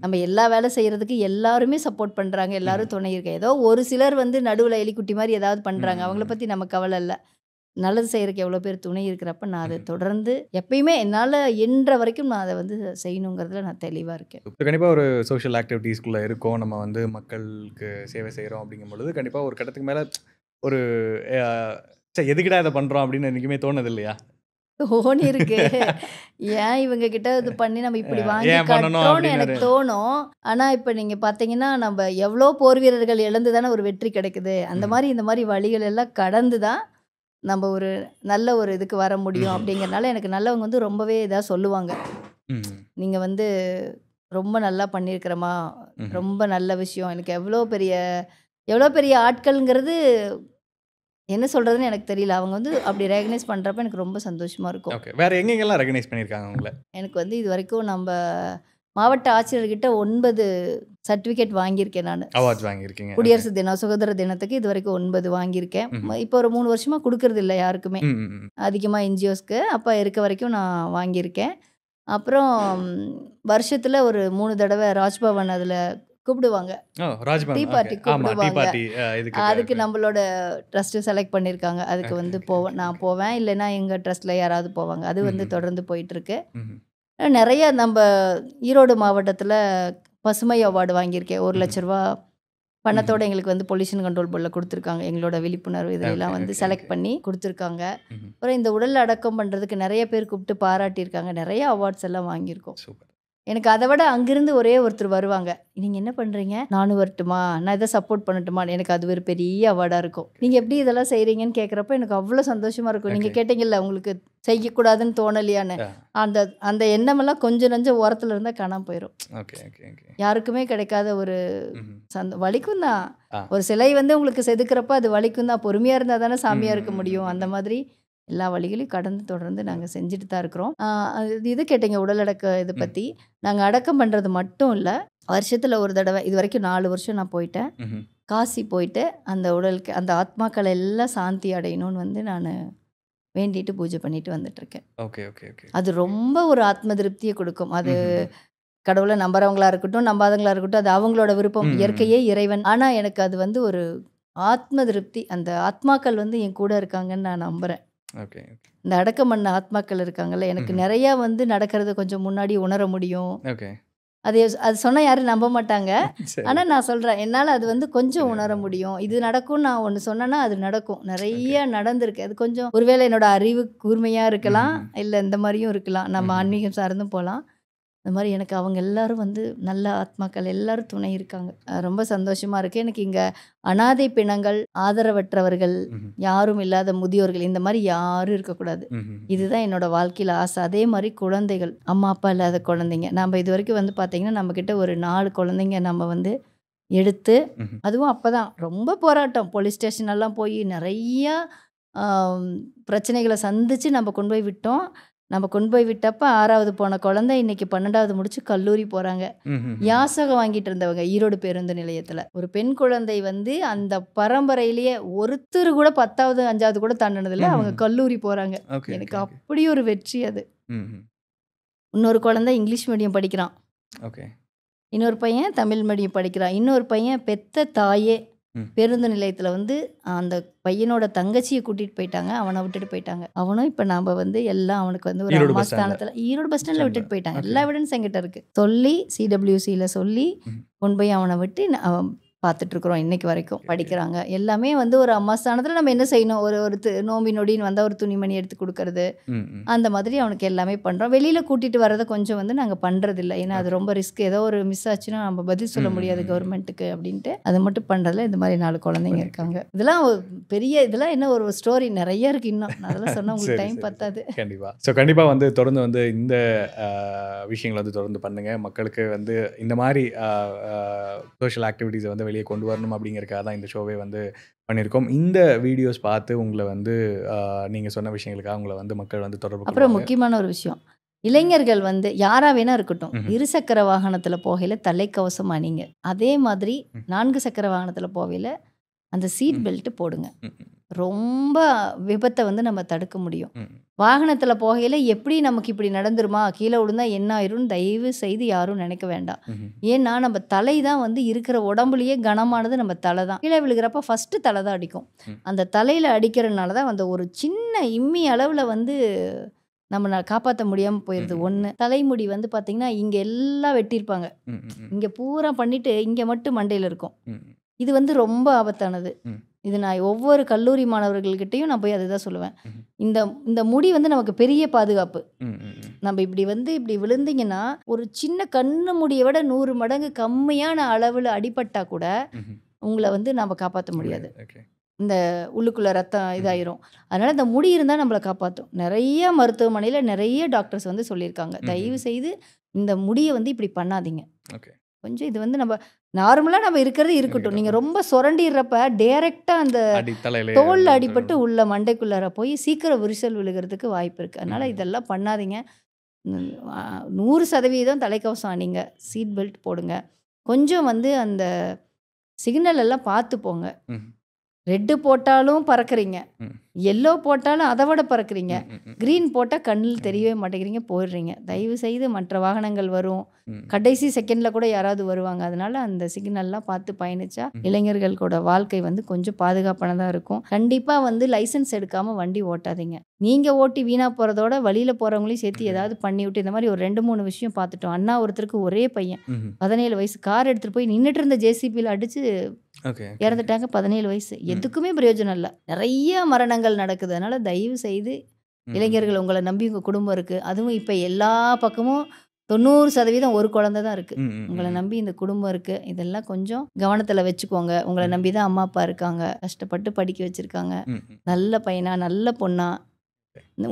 நம்ம எல்லா வேலை செய்யறதுக்கு எல்லாருமே சப்போர்ட் பண்ணுறாங்க, எல்லாரும் துணை இருக்க. ஏதோ ஒரு சிலர் வந்து நடுவில் எலிக்குட்டி மாதிரி ஏதாவது பண்ணுறாங்க, அவங்கள பற்றி நம்ம கவலை இல்லை. நல்லது செய்யறதுக்கு எவ்வளோ பேர் துணை இருக்கிறப்ப நான் அதை தொடர்ந்து எப்பயுமே என்னால் என்ற வரைக்கும் நான் அதை வந்து செய்யணுங்கிறதுல நான் தெளிவாக இருக்கேன். கண்டிப்பாக ஒரு சோஷியல் ஆக்டிவிட்டீஸ்குள்ளே இருக்கோம், நம்ம வந்து மக்களுக்கு சேவை செய்கிறோம் அப்படிங்கும் பொழுது கண்டிப்பாக ஒரு கட்டத்துக்கு மேலே ஒரு எதுக்கிட்ட இதை பண்ணுறோம் அப்படின்னு எனக்குமே தோணுது இல்லையா? தோணி இருக்கு. ஏன் இவங்க கிட்ட இது பண்ணி நம்ம இப்படி வாங்கி கட்டுறோம்னு எனக்கு தோணும். ஆனால் இப்போ நீங்கள் பார்த்தீங்கன்னா நம்ம எவ்வளோ போர் வீரர்கள் இழந்து தானே ஒரு வெற்றி கிடைக்குது. அந்த மாதிரி இந்த மாதிரி வழிகள் எல்லாம் கடந்து தான் நம்ம ஒரு நல்ல ஒரு இதுக்கு வர முடியும். அப்படிங்கிறனால எனக்கு நல்லவங்க வந்து ரொம்பவே இதாக சொல்லுவாங்க, நீங்கள் வந்து ரொம்ப நல்லா பண்ணியிருக்கிறமா, ரொம்ப நல்ல விஷயம். எனக்கு எவ்வளோ பெரிய ஆட்கள்ங்கிறது என்ன சொல்கிறதுன்னு எனக்கு தெரியல. அவங்க வந்து அப்படி ரெகனைஸ் பண்ணுறப்ப எனக்கு ரொம்ப சந்தோஷமாக இருக்கும். வேறு எங்கெங்கெல்லாம் ரெகனைஸ் பண்ணியிருக்காங்க உங்களை? எனக்கு வந்து இது வரைக்கும் நம்ம மாவட்ட ஆட்சியர்கிட்ட 9 சர்டிஃபிகேட் வாங்கியிருக்கேன். நான் அவார்ட்ஸ் வாங்கியிருக்கேன். குடியரசு தினம், சுதந்திர தினத்துக்கு இது வரைக்கும் 9 வாங்கியிருக்கேன். இப்போ ஒரு 3 வருஷமாக கொடுக்கறது இல்லை யாருக்குமே, அதிகமாக என்ஜிஓஸ்க்கு. அப்போ இருக்க வரைக்கும் நான் வாங்கியிருக்கேன். அப்புறம் வருஷத்தில் ஒரு 3 தடவை ராஜ்பவன் அதில் கூப்பிடுவாங்க, டீ பார்ட்டி கூப்பிடுவாங்க. அதுக்கு நம்மளோட ட்ரஸ்ட் செலக்ட் பண்ணியிருக்காங்க. அதுக்கு வந்து நான் போவேன், இல்லைன்னா எங்கள் ட்ரஸ்ட்டில் யாராவது போவாங்க. அது வந்து தொடர்ந்து போயிட்டுருக்கு. நிறைய நம்ம ஈரோடு மாவட்டத்தில் பசுமை அவார்டு வாங்கியிருக்கேன். 1,00,000 பணத்தோட எங்களுக்கு வந்து பொல்யூஷன் கண்ட்ரோல் போர்டில் கொடுத்துருக்காங்க. எங்களோட விழிப்புணர்வு இதெல்லாம் வந்து செலக்ட் பண்ணி கொடுத்துருக்காங்க. அப்புறம் இந்த உடல் அடக்கம் பண்ணுறதுக்கு நிறைய பேர் கூப்பிட்டு பாராட்டியிருக்காங்க. நிறைய அவார்ட்ஸ் எல்லாம் வாங்கியிருக்கோம். சூப்பர். எனக்கு அதை விட அங்கிருந்து ஒரே ஒருத்தர் வருவாங்க, நீங்கள் என்ன பண்ணுறீங்க, நானும் வரட்டுமா, நான் இதை சப்போர்ட் பண்ணட்டுமா, எனக்கு அது ஒரு பெரிய அவார்டாக இருக்கும். நீங்கள் எப்படி இதெல்லாம் செய்கிறீங்கன்னு கேட்குறப்ப எனக்கு அவ்வளோ சந்தோஷமாக இருக்கும். நீங்கள் கேட்டீங்கல்ல உங்களுக்கு செய்யக்கூடாதுன்னு தோணலையான்னு, அந்த அந்த எண்ணமெல்லாம் கொஞ்சம் நஞ்சம் ஓரத்தில் இருந்தால் காணாமல் போயிடும். யாருக்குமே கிடைக்காத ஒரு வலிக்கும் தான். ஒரு சிலை வந்து உங்களுக்கு செதுக்கிறப்ப அது வலிக்கும் தான். பொறுமையாக இருந்தால் தானே சாமியாக இருக்க முடியும். அந்த மாதிரி எல்லா வழிகளையும் கடந்து தொடர்ந்து நாங்கள் செஞ்சுட்டு தான் இருக்கிறோம். இது கேட்டீங்க உடலடக்க இதை பற்றி. நாங்கள் அடக்கம் பண்ணுறது மட்டும் இல்லை, வருஷத்தில் ஒரு தடவை, இது வரைக்கும் 4 வருஷம் நான் போயிட்டேன், காசி போயிட்டு அந்த உடலுக்கு அந்த ஆத்மாக்கள் எல்லாம் சாந்தி அடையணும்னு வந்து நான் வேண்டிட்டு பூஜை பண்ணிட்டு வந்துட்டுருக்கேன். Okay okay okay. அது ரொம்ப ஒரு ஆத்ம திருப்தியை கொடுக்கும். அது கடவுளை நம்புறவங்களா இருக்கட்டும் நம்பாதவங்களா இருக்கட்டும், அது அவங்களோட விருப்பம். இயற்கையே இறைவன். ஆனால் எனக்கு அது வந்து ஒரு ஆத்ம திருப்தி. அந்த ஆத்மாக்கள் வந்து என் கூட இருக்காங்கன்னு நான் நம்புகிறேன். ஓகே. இந்த அடக்கம் பண்ண ஆத்மாக்கள் இருக்காங்கல்ல, எனக்கு நிறையா வந்து நடக்கிறத கொஞ்சம் முன்னாடி உணர முடியும். ஓகே. அது சொன்னால் யாரும் நம்ப மாட்டாங்க. ஆனால் நான் சொல்கிறேன், என்னால் அது வந்து கொஞ்சம் உணர முடியும். இது நடக்கும், நான் ஒன்று சொன்னேன்னா அது நடக்கும். நிறைய நடந்திருக்கு. அது கொஞ்சம் ஒருவேளை என்னோட அறிவு கூர்மையாக இருக்கலாம், இல்லை இந்த மாதிரியும் இருக்கலாம், நம்ம ஆன்மீகம் சார்ந்தும் போகலாம். இந்த மாதிரி எனக்கு அவங்க எல்லாரும் வந்து நல்ல ஆத்மாக்கள் எல்லாரும் துணை இருக்காங்க. ரொம்ப சந்தோஷமாக இருக்குது. எனக்கு இங்கே அனாதை பிணங்கள், ஆதரவற்றவர்கள், யாரும் இல்லாத முதியோர்கள், இந்த மாதிரி யாரும் இருக்கக்கூடாது. இதுதான் என்னோட வாழ்க்கையில் ஆசை. அதே மாதிரி குழந்தைகள், அம்மா அப்பா இல்லாத குழந்தைங்க, நம்ம இது வரைக்கும் வந்து பார்த்திங்கன்னா நம்மக்கிட்ட ஒரு 4 குழந்தைங்க நம்ம வந்து எடுத்து, அதுவும் அப்போ தான் ரொம்ப போராட்டம், போலீஸ் ஸ்டேஷனெல்லாம் போய் நிறையா பிரச்சனைகளை சந்தித்து நம்ம கொண்டு போய் விட்டோம். நம்ம கொண்டு போய் விட்டப்ப 6வது போன குழந்தை இன்னைக்கு 12வது முடிச்சு கல்லூரி போகிறாங்க. யாசகம் வாங்கிட்டு இருந்தவங்க ஈரோடு பேருந்து நிலையத்தில். ஒரு பெண் குழந்தை வந்து அந்த பரம்பரையிலேயே ஒருத்தர் கூட 10வது 5வது கூட தாண்டினதில்லை, அவங்க கல்லூரி போகிறாங்க. எனக்கு அப்படி ஒரு வெற்றி அது. இன்னொரு குழந்தை இங்கிலீஷ் மீடியம் படிக்கிறான், இன்னொரு பையன் தமிழ் மீடியம் படிக்கிறான், இன்னொரு பையன் பெத்த தாயே பேருந்து நிலையத்தில் வந்து அந்த பையனோட தங்கச்சியை கூட்டிகிட்டு போயிட்டாங்க, அவனை விட்டுட்டு போயிட்டாங்க. அவனும் இப்போ நாம் வந்து எல்லாம் அவனுக்கு வந்து ஒரு அம்மா ஸ்தானத்தில் ஈரோடு பஸ் ஸ்டாண்டில் விட்டுட்டு போயிட்டாங்க. எல்லா எவிடன்ஸ் என்கிட்ட இருக்குது. சொல்லி CWCயில் சொல்லி கொண்டு போய் அவனை விட்டு அவன் பார்த்துட்ருக்குறோம். இன்றைக்கு வரைக்கும் படிக்கிறாங்க. எல்லாமே வந்து ஒரு அம்மா ஸ்தானத்தில் நம்ம என்ன செய்யணும், ஒரு நோம்பி நொடின்னு வந்தால் ஒரு துணிமணி எடுத்து கொடுக்கறது, அந்த மாதிரி அவனுக்கு எல்லாமே பண்ணுறோம். வெளியில் கூட்டிகிட்டு வரதை கொஞ்சம் வந்து நாங்கள் பண்ணுறதில்ல, ஏன்னா அது ரொம்ப ரிஸ்க். ஏதோ ஒரு மிஸ் ஆச்சுன்னா நம்ம பதில் சொல்ல முடியாது கவர்மெண்ட்டுக்கு அப்படின்ட்டு அதை மட்டும் பண்ணுறதில்ல. இந்த மாதிரி 4 குழந்தைங்க இருக்காங்க. இதெல்லாம் பெரிய, இதெல்லாம் என்ன ஒரு ஸ்டோரி நிறைய இருக்குது. இன்னும் அதெல்லாம் சொன்னால் உங்களுக்கு டைம் பத்தாது. கண்டிப்பாக. ஸோ கண்டிப்பாக வந்து தொடர்ந்து வந்து இந்த விஷயங்களை வந்து தொடர்ந்து பண்ணுங்கள். மக்களுக்கு வந்து இந்த மாதிரி சோஷியல் ஆக்டிவிட்டீஸை வந்து வெளியே கொண்டு வரணும் அப்படிங்கிறதுக்காக தான் இந்த ஷோவே வந்து பண்ணியிருக்கோம். இந்த வீடியோஸ் பார்த்து உங்களை வந்து நீங்கள் சொன்ன விஷயங்களுக்காக உங்களை வந்து மக்கள் வந்து தொடர்பு. அப்புறம் முக்கியமான ஒரு விஷயம், இளைஞர்கள் வந்து யாராக வேணா இருக்கட்டும், 2 சக்கர வாகனத்தில் போகையில் தலைக்கவசம் அணிங்க. அதே மாதிரி 4 சக்கர வாகனத்தில் போகையில் அந்த சீட் பெல்ட் போடுங்க. ரொம்ப விபத்தை வந்து நம்ம தடுக்க முடியும். வாகனத்தில் போகையில் எப்படி நமக்கு இப்படி நடந்துருமா, கீழே விழுந்தா என்ன ஆயிரும் தயவு செய்து யாரும் நினைக்க வேண்டாம். ஏன்னா நம்ம தலை தான் வந்து இருக்கிற உடம்புலையே கனமானது நம்ம தலை தான். கீழே விழுகிறப்ப ஃபஸ்ட்டு தலை தான் அடிக்கும். அந்த தலையில் அடிக்கிறதுனால தான் அந்த ஒரு சின்ன இம்மி அளவில் வந்து நம்ம காப்பாற்ற முடியாமல் போயிடுது. ஒன்று, தலைமுடி வந்து பார்த்திங்கன்னா இங்கே எல்லாம் வெட்டியிருப்பாங்க, இங்கே பூரா பண்ணிவிட்டு இங்கே மட்டும் மண்டையில் இருக்கும். இது வந்து ரொம்ப ஆபத்தானது. இது நான் ஒவ்வொரு கல்லூரி மாணவர்கள்கிட்டையும் நான் போய் அதுதான் சொல்லுவேன். இந்த முடி வந்து நமக்கு பெரிய பாதுகாப்பு. நம்ம இப்படி வந்து இப்படி விழுந்தீங்கன்னா ஒரு சின்ன கண்ணு முடியை விட 100 மடங்கு கம்மியான அளவில் அடிபட்டா கூட உங்களை வந்து நம்ம காப்பாற்ற முடியாது. இந்த உள்ளுக்குள்ளே ரத்தம் இதாயிரும். அதனால் இந்த முடி இருந்தால் நம்மளை காப்பாற்றும். நிறைய மருத்துவமனையில் நிறைய டாக்டர்ஸ் வந்து சொல்லியிருக்காங்க, தயவு செய்து இந்த முடியை வந்து இப்படி பண்ணாதீங்க. கொஞ்சம் இது வந்து நம்ம நார்மலாக நம்ம இருக்கிறது இருக்கட்டும். நீங்கள் ரொம்ப சுரண்டிடுறப்ப டைரெக்டாக அந்த தோலில் அடிபட்டு உள்ள மண்டைக்குள்ளார போய் சீக்கிரம் விரிசல் விழுகிறதுக்கு வாய்ப்பு இருக்குது. அதனால் இதெல்லாம் பண்ணாதீங்க. 100% தலைக்கவசம் அணிங்க, சீட் பெல்ட் போடுங்க. கொஞ்சம் வந்து அந்த சிக்னல் எல்லாம் பார்த்து போங்க. ரெட்டு போட்டாலும் பறக்குறீங்க, ம். எல்லோ போட்டாலும் அதை விட பறக்குறீங்க, ம், ம், ம், க்ரீன் போட்டால் கண்ணில் தெரியவே மாட்டேங்கிறீங்க, போயிடுறீங்க. தயவு செய்து மற்ற வாகனங்கள் வரும், ம். கடைசி செகண்டில் கூட யாராவது வருவாங்க. அதனால அந்த சிக்னல்லாம் பார்த்து பயணிச்சா ம். இளைஞர்களோட வாழ்க்கை வந்து கொஞ்சம் பாதுகாப்பானதாக இருக்கும். கண்டிப்பாக வந்து லைசன்ஸ் எடுக்காமல் வண்டி ஓட்டாதீங்க. நீங்கள் ஓட்டி வீணாக போகிறதோட வழியில் போகிறவங்களையும் சேர்த்து Okay. ஏதாவது பண்ணி விட்டு இந்த மாதிரி ஒரு 2-3 விஷயம் பார்த்துட்டோம். அண்ணா ஒருத்தருக்கு ஒரே பையன், ம்ஹும். 17 வயசு, கார் எடுத்துகிட்டு போய் நின்றுட்டு இருந்த ஜேசிபியில் அடித்து Okay, okay. இறந்துட்டாங்க. 17 வயசு. எதுக்குமே பிரயோஜனம் இல்லை. நிறைய மரணங்கள் நடக்குது. அதனால தயவு செய்து ம். இளைஞர்கள், உங்களை நம்பி உங்கள் குடும்பம் இருக்குது. அதுவும் இப்போ எல்லா பக்கமும் 90% ஒரு குழந்தை தான் இருக்குது. ம், ம், உங்களை ம். நம்பி இந்த குடும்பம் இருக்குது. இதெல்லாம் கொஞ்சம் கவனத்தில் வச்சுக்கோங்க. உங்களை நம்பி தான் அம்மா அப்பா இருக்காங்க, கஷ்டப்பட்டு படிக்க வச்சுருக்காங்க. ம், ம். நல்ல பையனா நல்ல பொண்ணா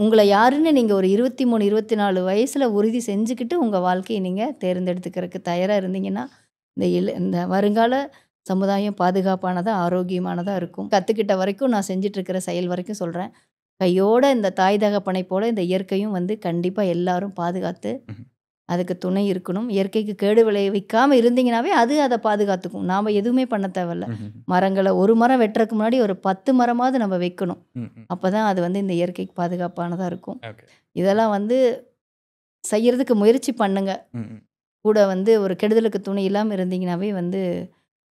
உங்களை யாருன்னு நீங்கள் ஒரு 23 24 வயசில் உறுதி செஞ்சுக்கிட்டு உங்கள் வாழ்க்கையை நீங்கள் தேர்ந்தெடுத்துக்கிறதுக்கு தயாராக இருந்தீங்கன்னா இந்த வருங்கால சமுதாயம் பாதுகாப்பானதா ஆரோக்கியமானதாக இருக்கும். கற்றுக்கிட்ட வரைக்கும் நான் செஞ்சிட்ருக்கிற செயல் வரைக்கும் சொல்கிறேன். கையோட இந்த தாய் தகப்பனை போல இந்த இயற்கையும் வந்து கண்டிப்பாக எல்லாரும் பாதுகாத்து ம்ஹும். அதுக்கு துணை இருக்கணும். இயற்கைக்கு கேடு விளைவிக்காமல் இருந்தீங்கன்னாவே அது அதை பாதுகாத்துக்கும். நாம் எதுவுமே பண்ண தேவையில்ல. ம்ஹும். மரங்களை ஒரு மரம் வெட்டுறதுக்கு முன்னாடி ஒரு 10 மரமாவது நம்ம வைக்கணும். ம், ம். அப்போ தான் அது வந்து இந்த இயற்கைக்கு பாதுகாப்பானதாக இருக்கும். Okay. இதெல்லாம் வந்து செய்யறதுக்கு முயற்சி பண்ணுங்க. ம், ம். கூட வந்து ஒரு கெடுதலுக்கு துணை இல்லாமல் இருந்தீங்கன்னாவே வந்து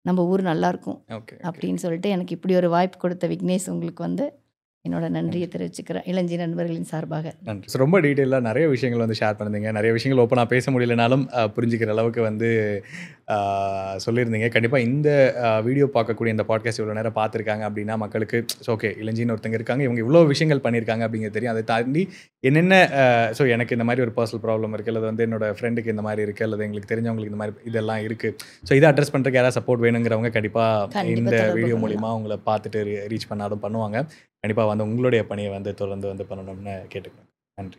நம்ம ஊர் நல்லாயிருக்கும் Okay, okay. அப்படின்னு சொல்லிட்டு எனக்கு இப்படி ஒரு வாய்ப்பு கொடுத்த விக்னேஷ் உங்களுக்கு வந்து என்னோட நன்றியை தெரிவிச்சுக்கிறேன் இளஞ்சி நண்பர்களின் சார்பாக. நன்றி. So, ரொம்ப டீட்டெயிலாக நிறைய விஷயங்கள் வந்து ஷேர் பண்ணிருந்தீங்க. நிறைய விஷயங்கள் ஓப்பனாக பேச முடியலனாலும் புரிஞ்சுக்கிற அளவுக்கு வந்து சொல்லியிருந்தீங்க. கண்டிப்பாக இந்த வீடியோ பார்க்கக்கூடிய இந்த பாட்காஸ்ட் இவ்வளோ நேரம் பார்த்துருக்காங்க அப்படின்னா மக்களுக்கு ஓகே இளஞ்சின்னு ஒருத்தங்க இருக்காங்க, இவங்க இவ்வளோ விஷயங்கள் பண்ணியிருக்காங்க அப்படிங்கிறது தெரியும். அதை தாண்டி என்னென்ன ஸோ எனக்கு இந்த மாதிரி ஒரு பர்சனல் ப்ராப்ளம் இருக்குது, அல்லது வந்து என்னோட ஃப்ரெண்டுக்கு இந்த மாதிரி இருக்குது, அல்லது எங்களுக்கு தெரிஞ்சவங்களுக்கு இந்த மாதிரி இதெல்லாம் இருக்குது, ஸோ இதை அட்ரஸ் பண்ணுறதுக்கு யாராவது சப்போர்ட் வேணுங்கிறவங்க கண்டிப்பாக இந்த தொடர்பு வீடியோ கொள்ளலாம். மூலிமா உங்களை பார்த்துட்டு ரீச் பண்ணாலும் பண்ணுவாங்க. கண்டிப்பாக வந்து உங்களுடைய பணியை வந்து தொடர்ந்து வந்து பண்ணணும்னு கேட்டுக்கிறேன். நன்றி.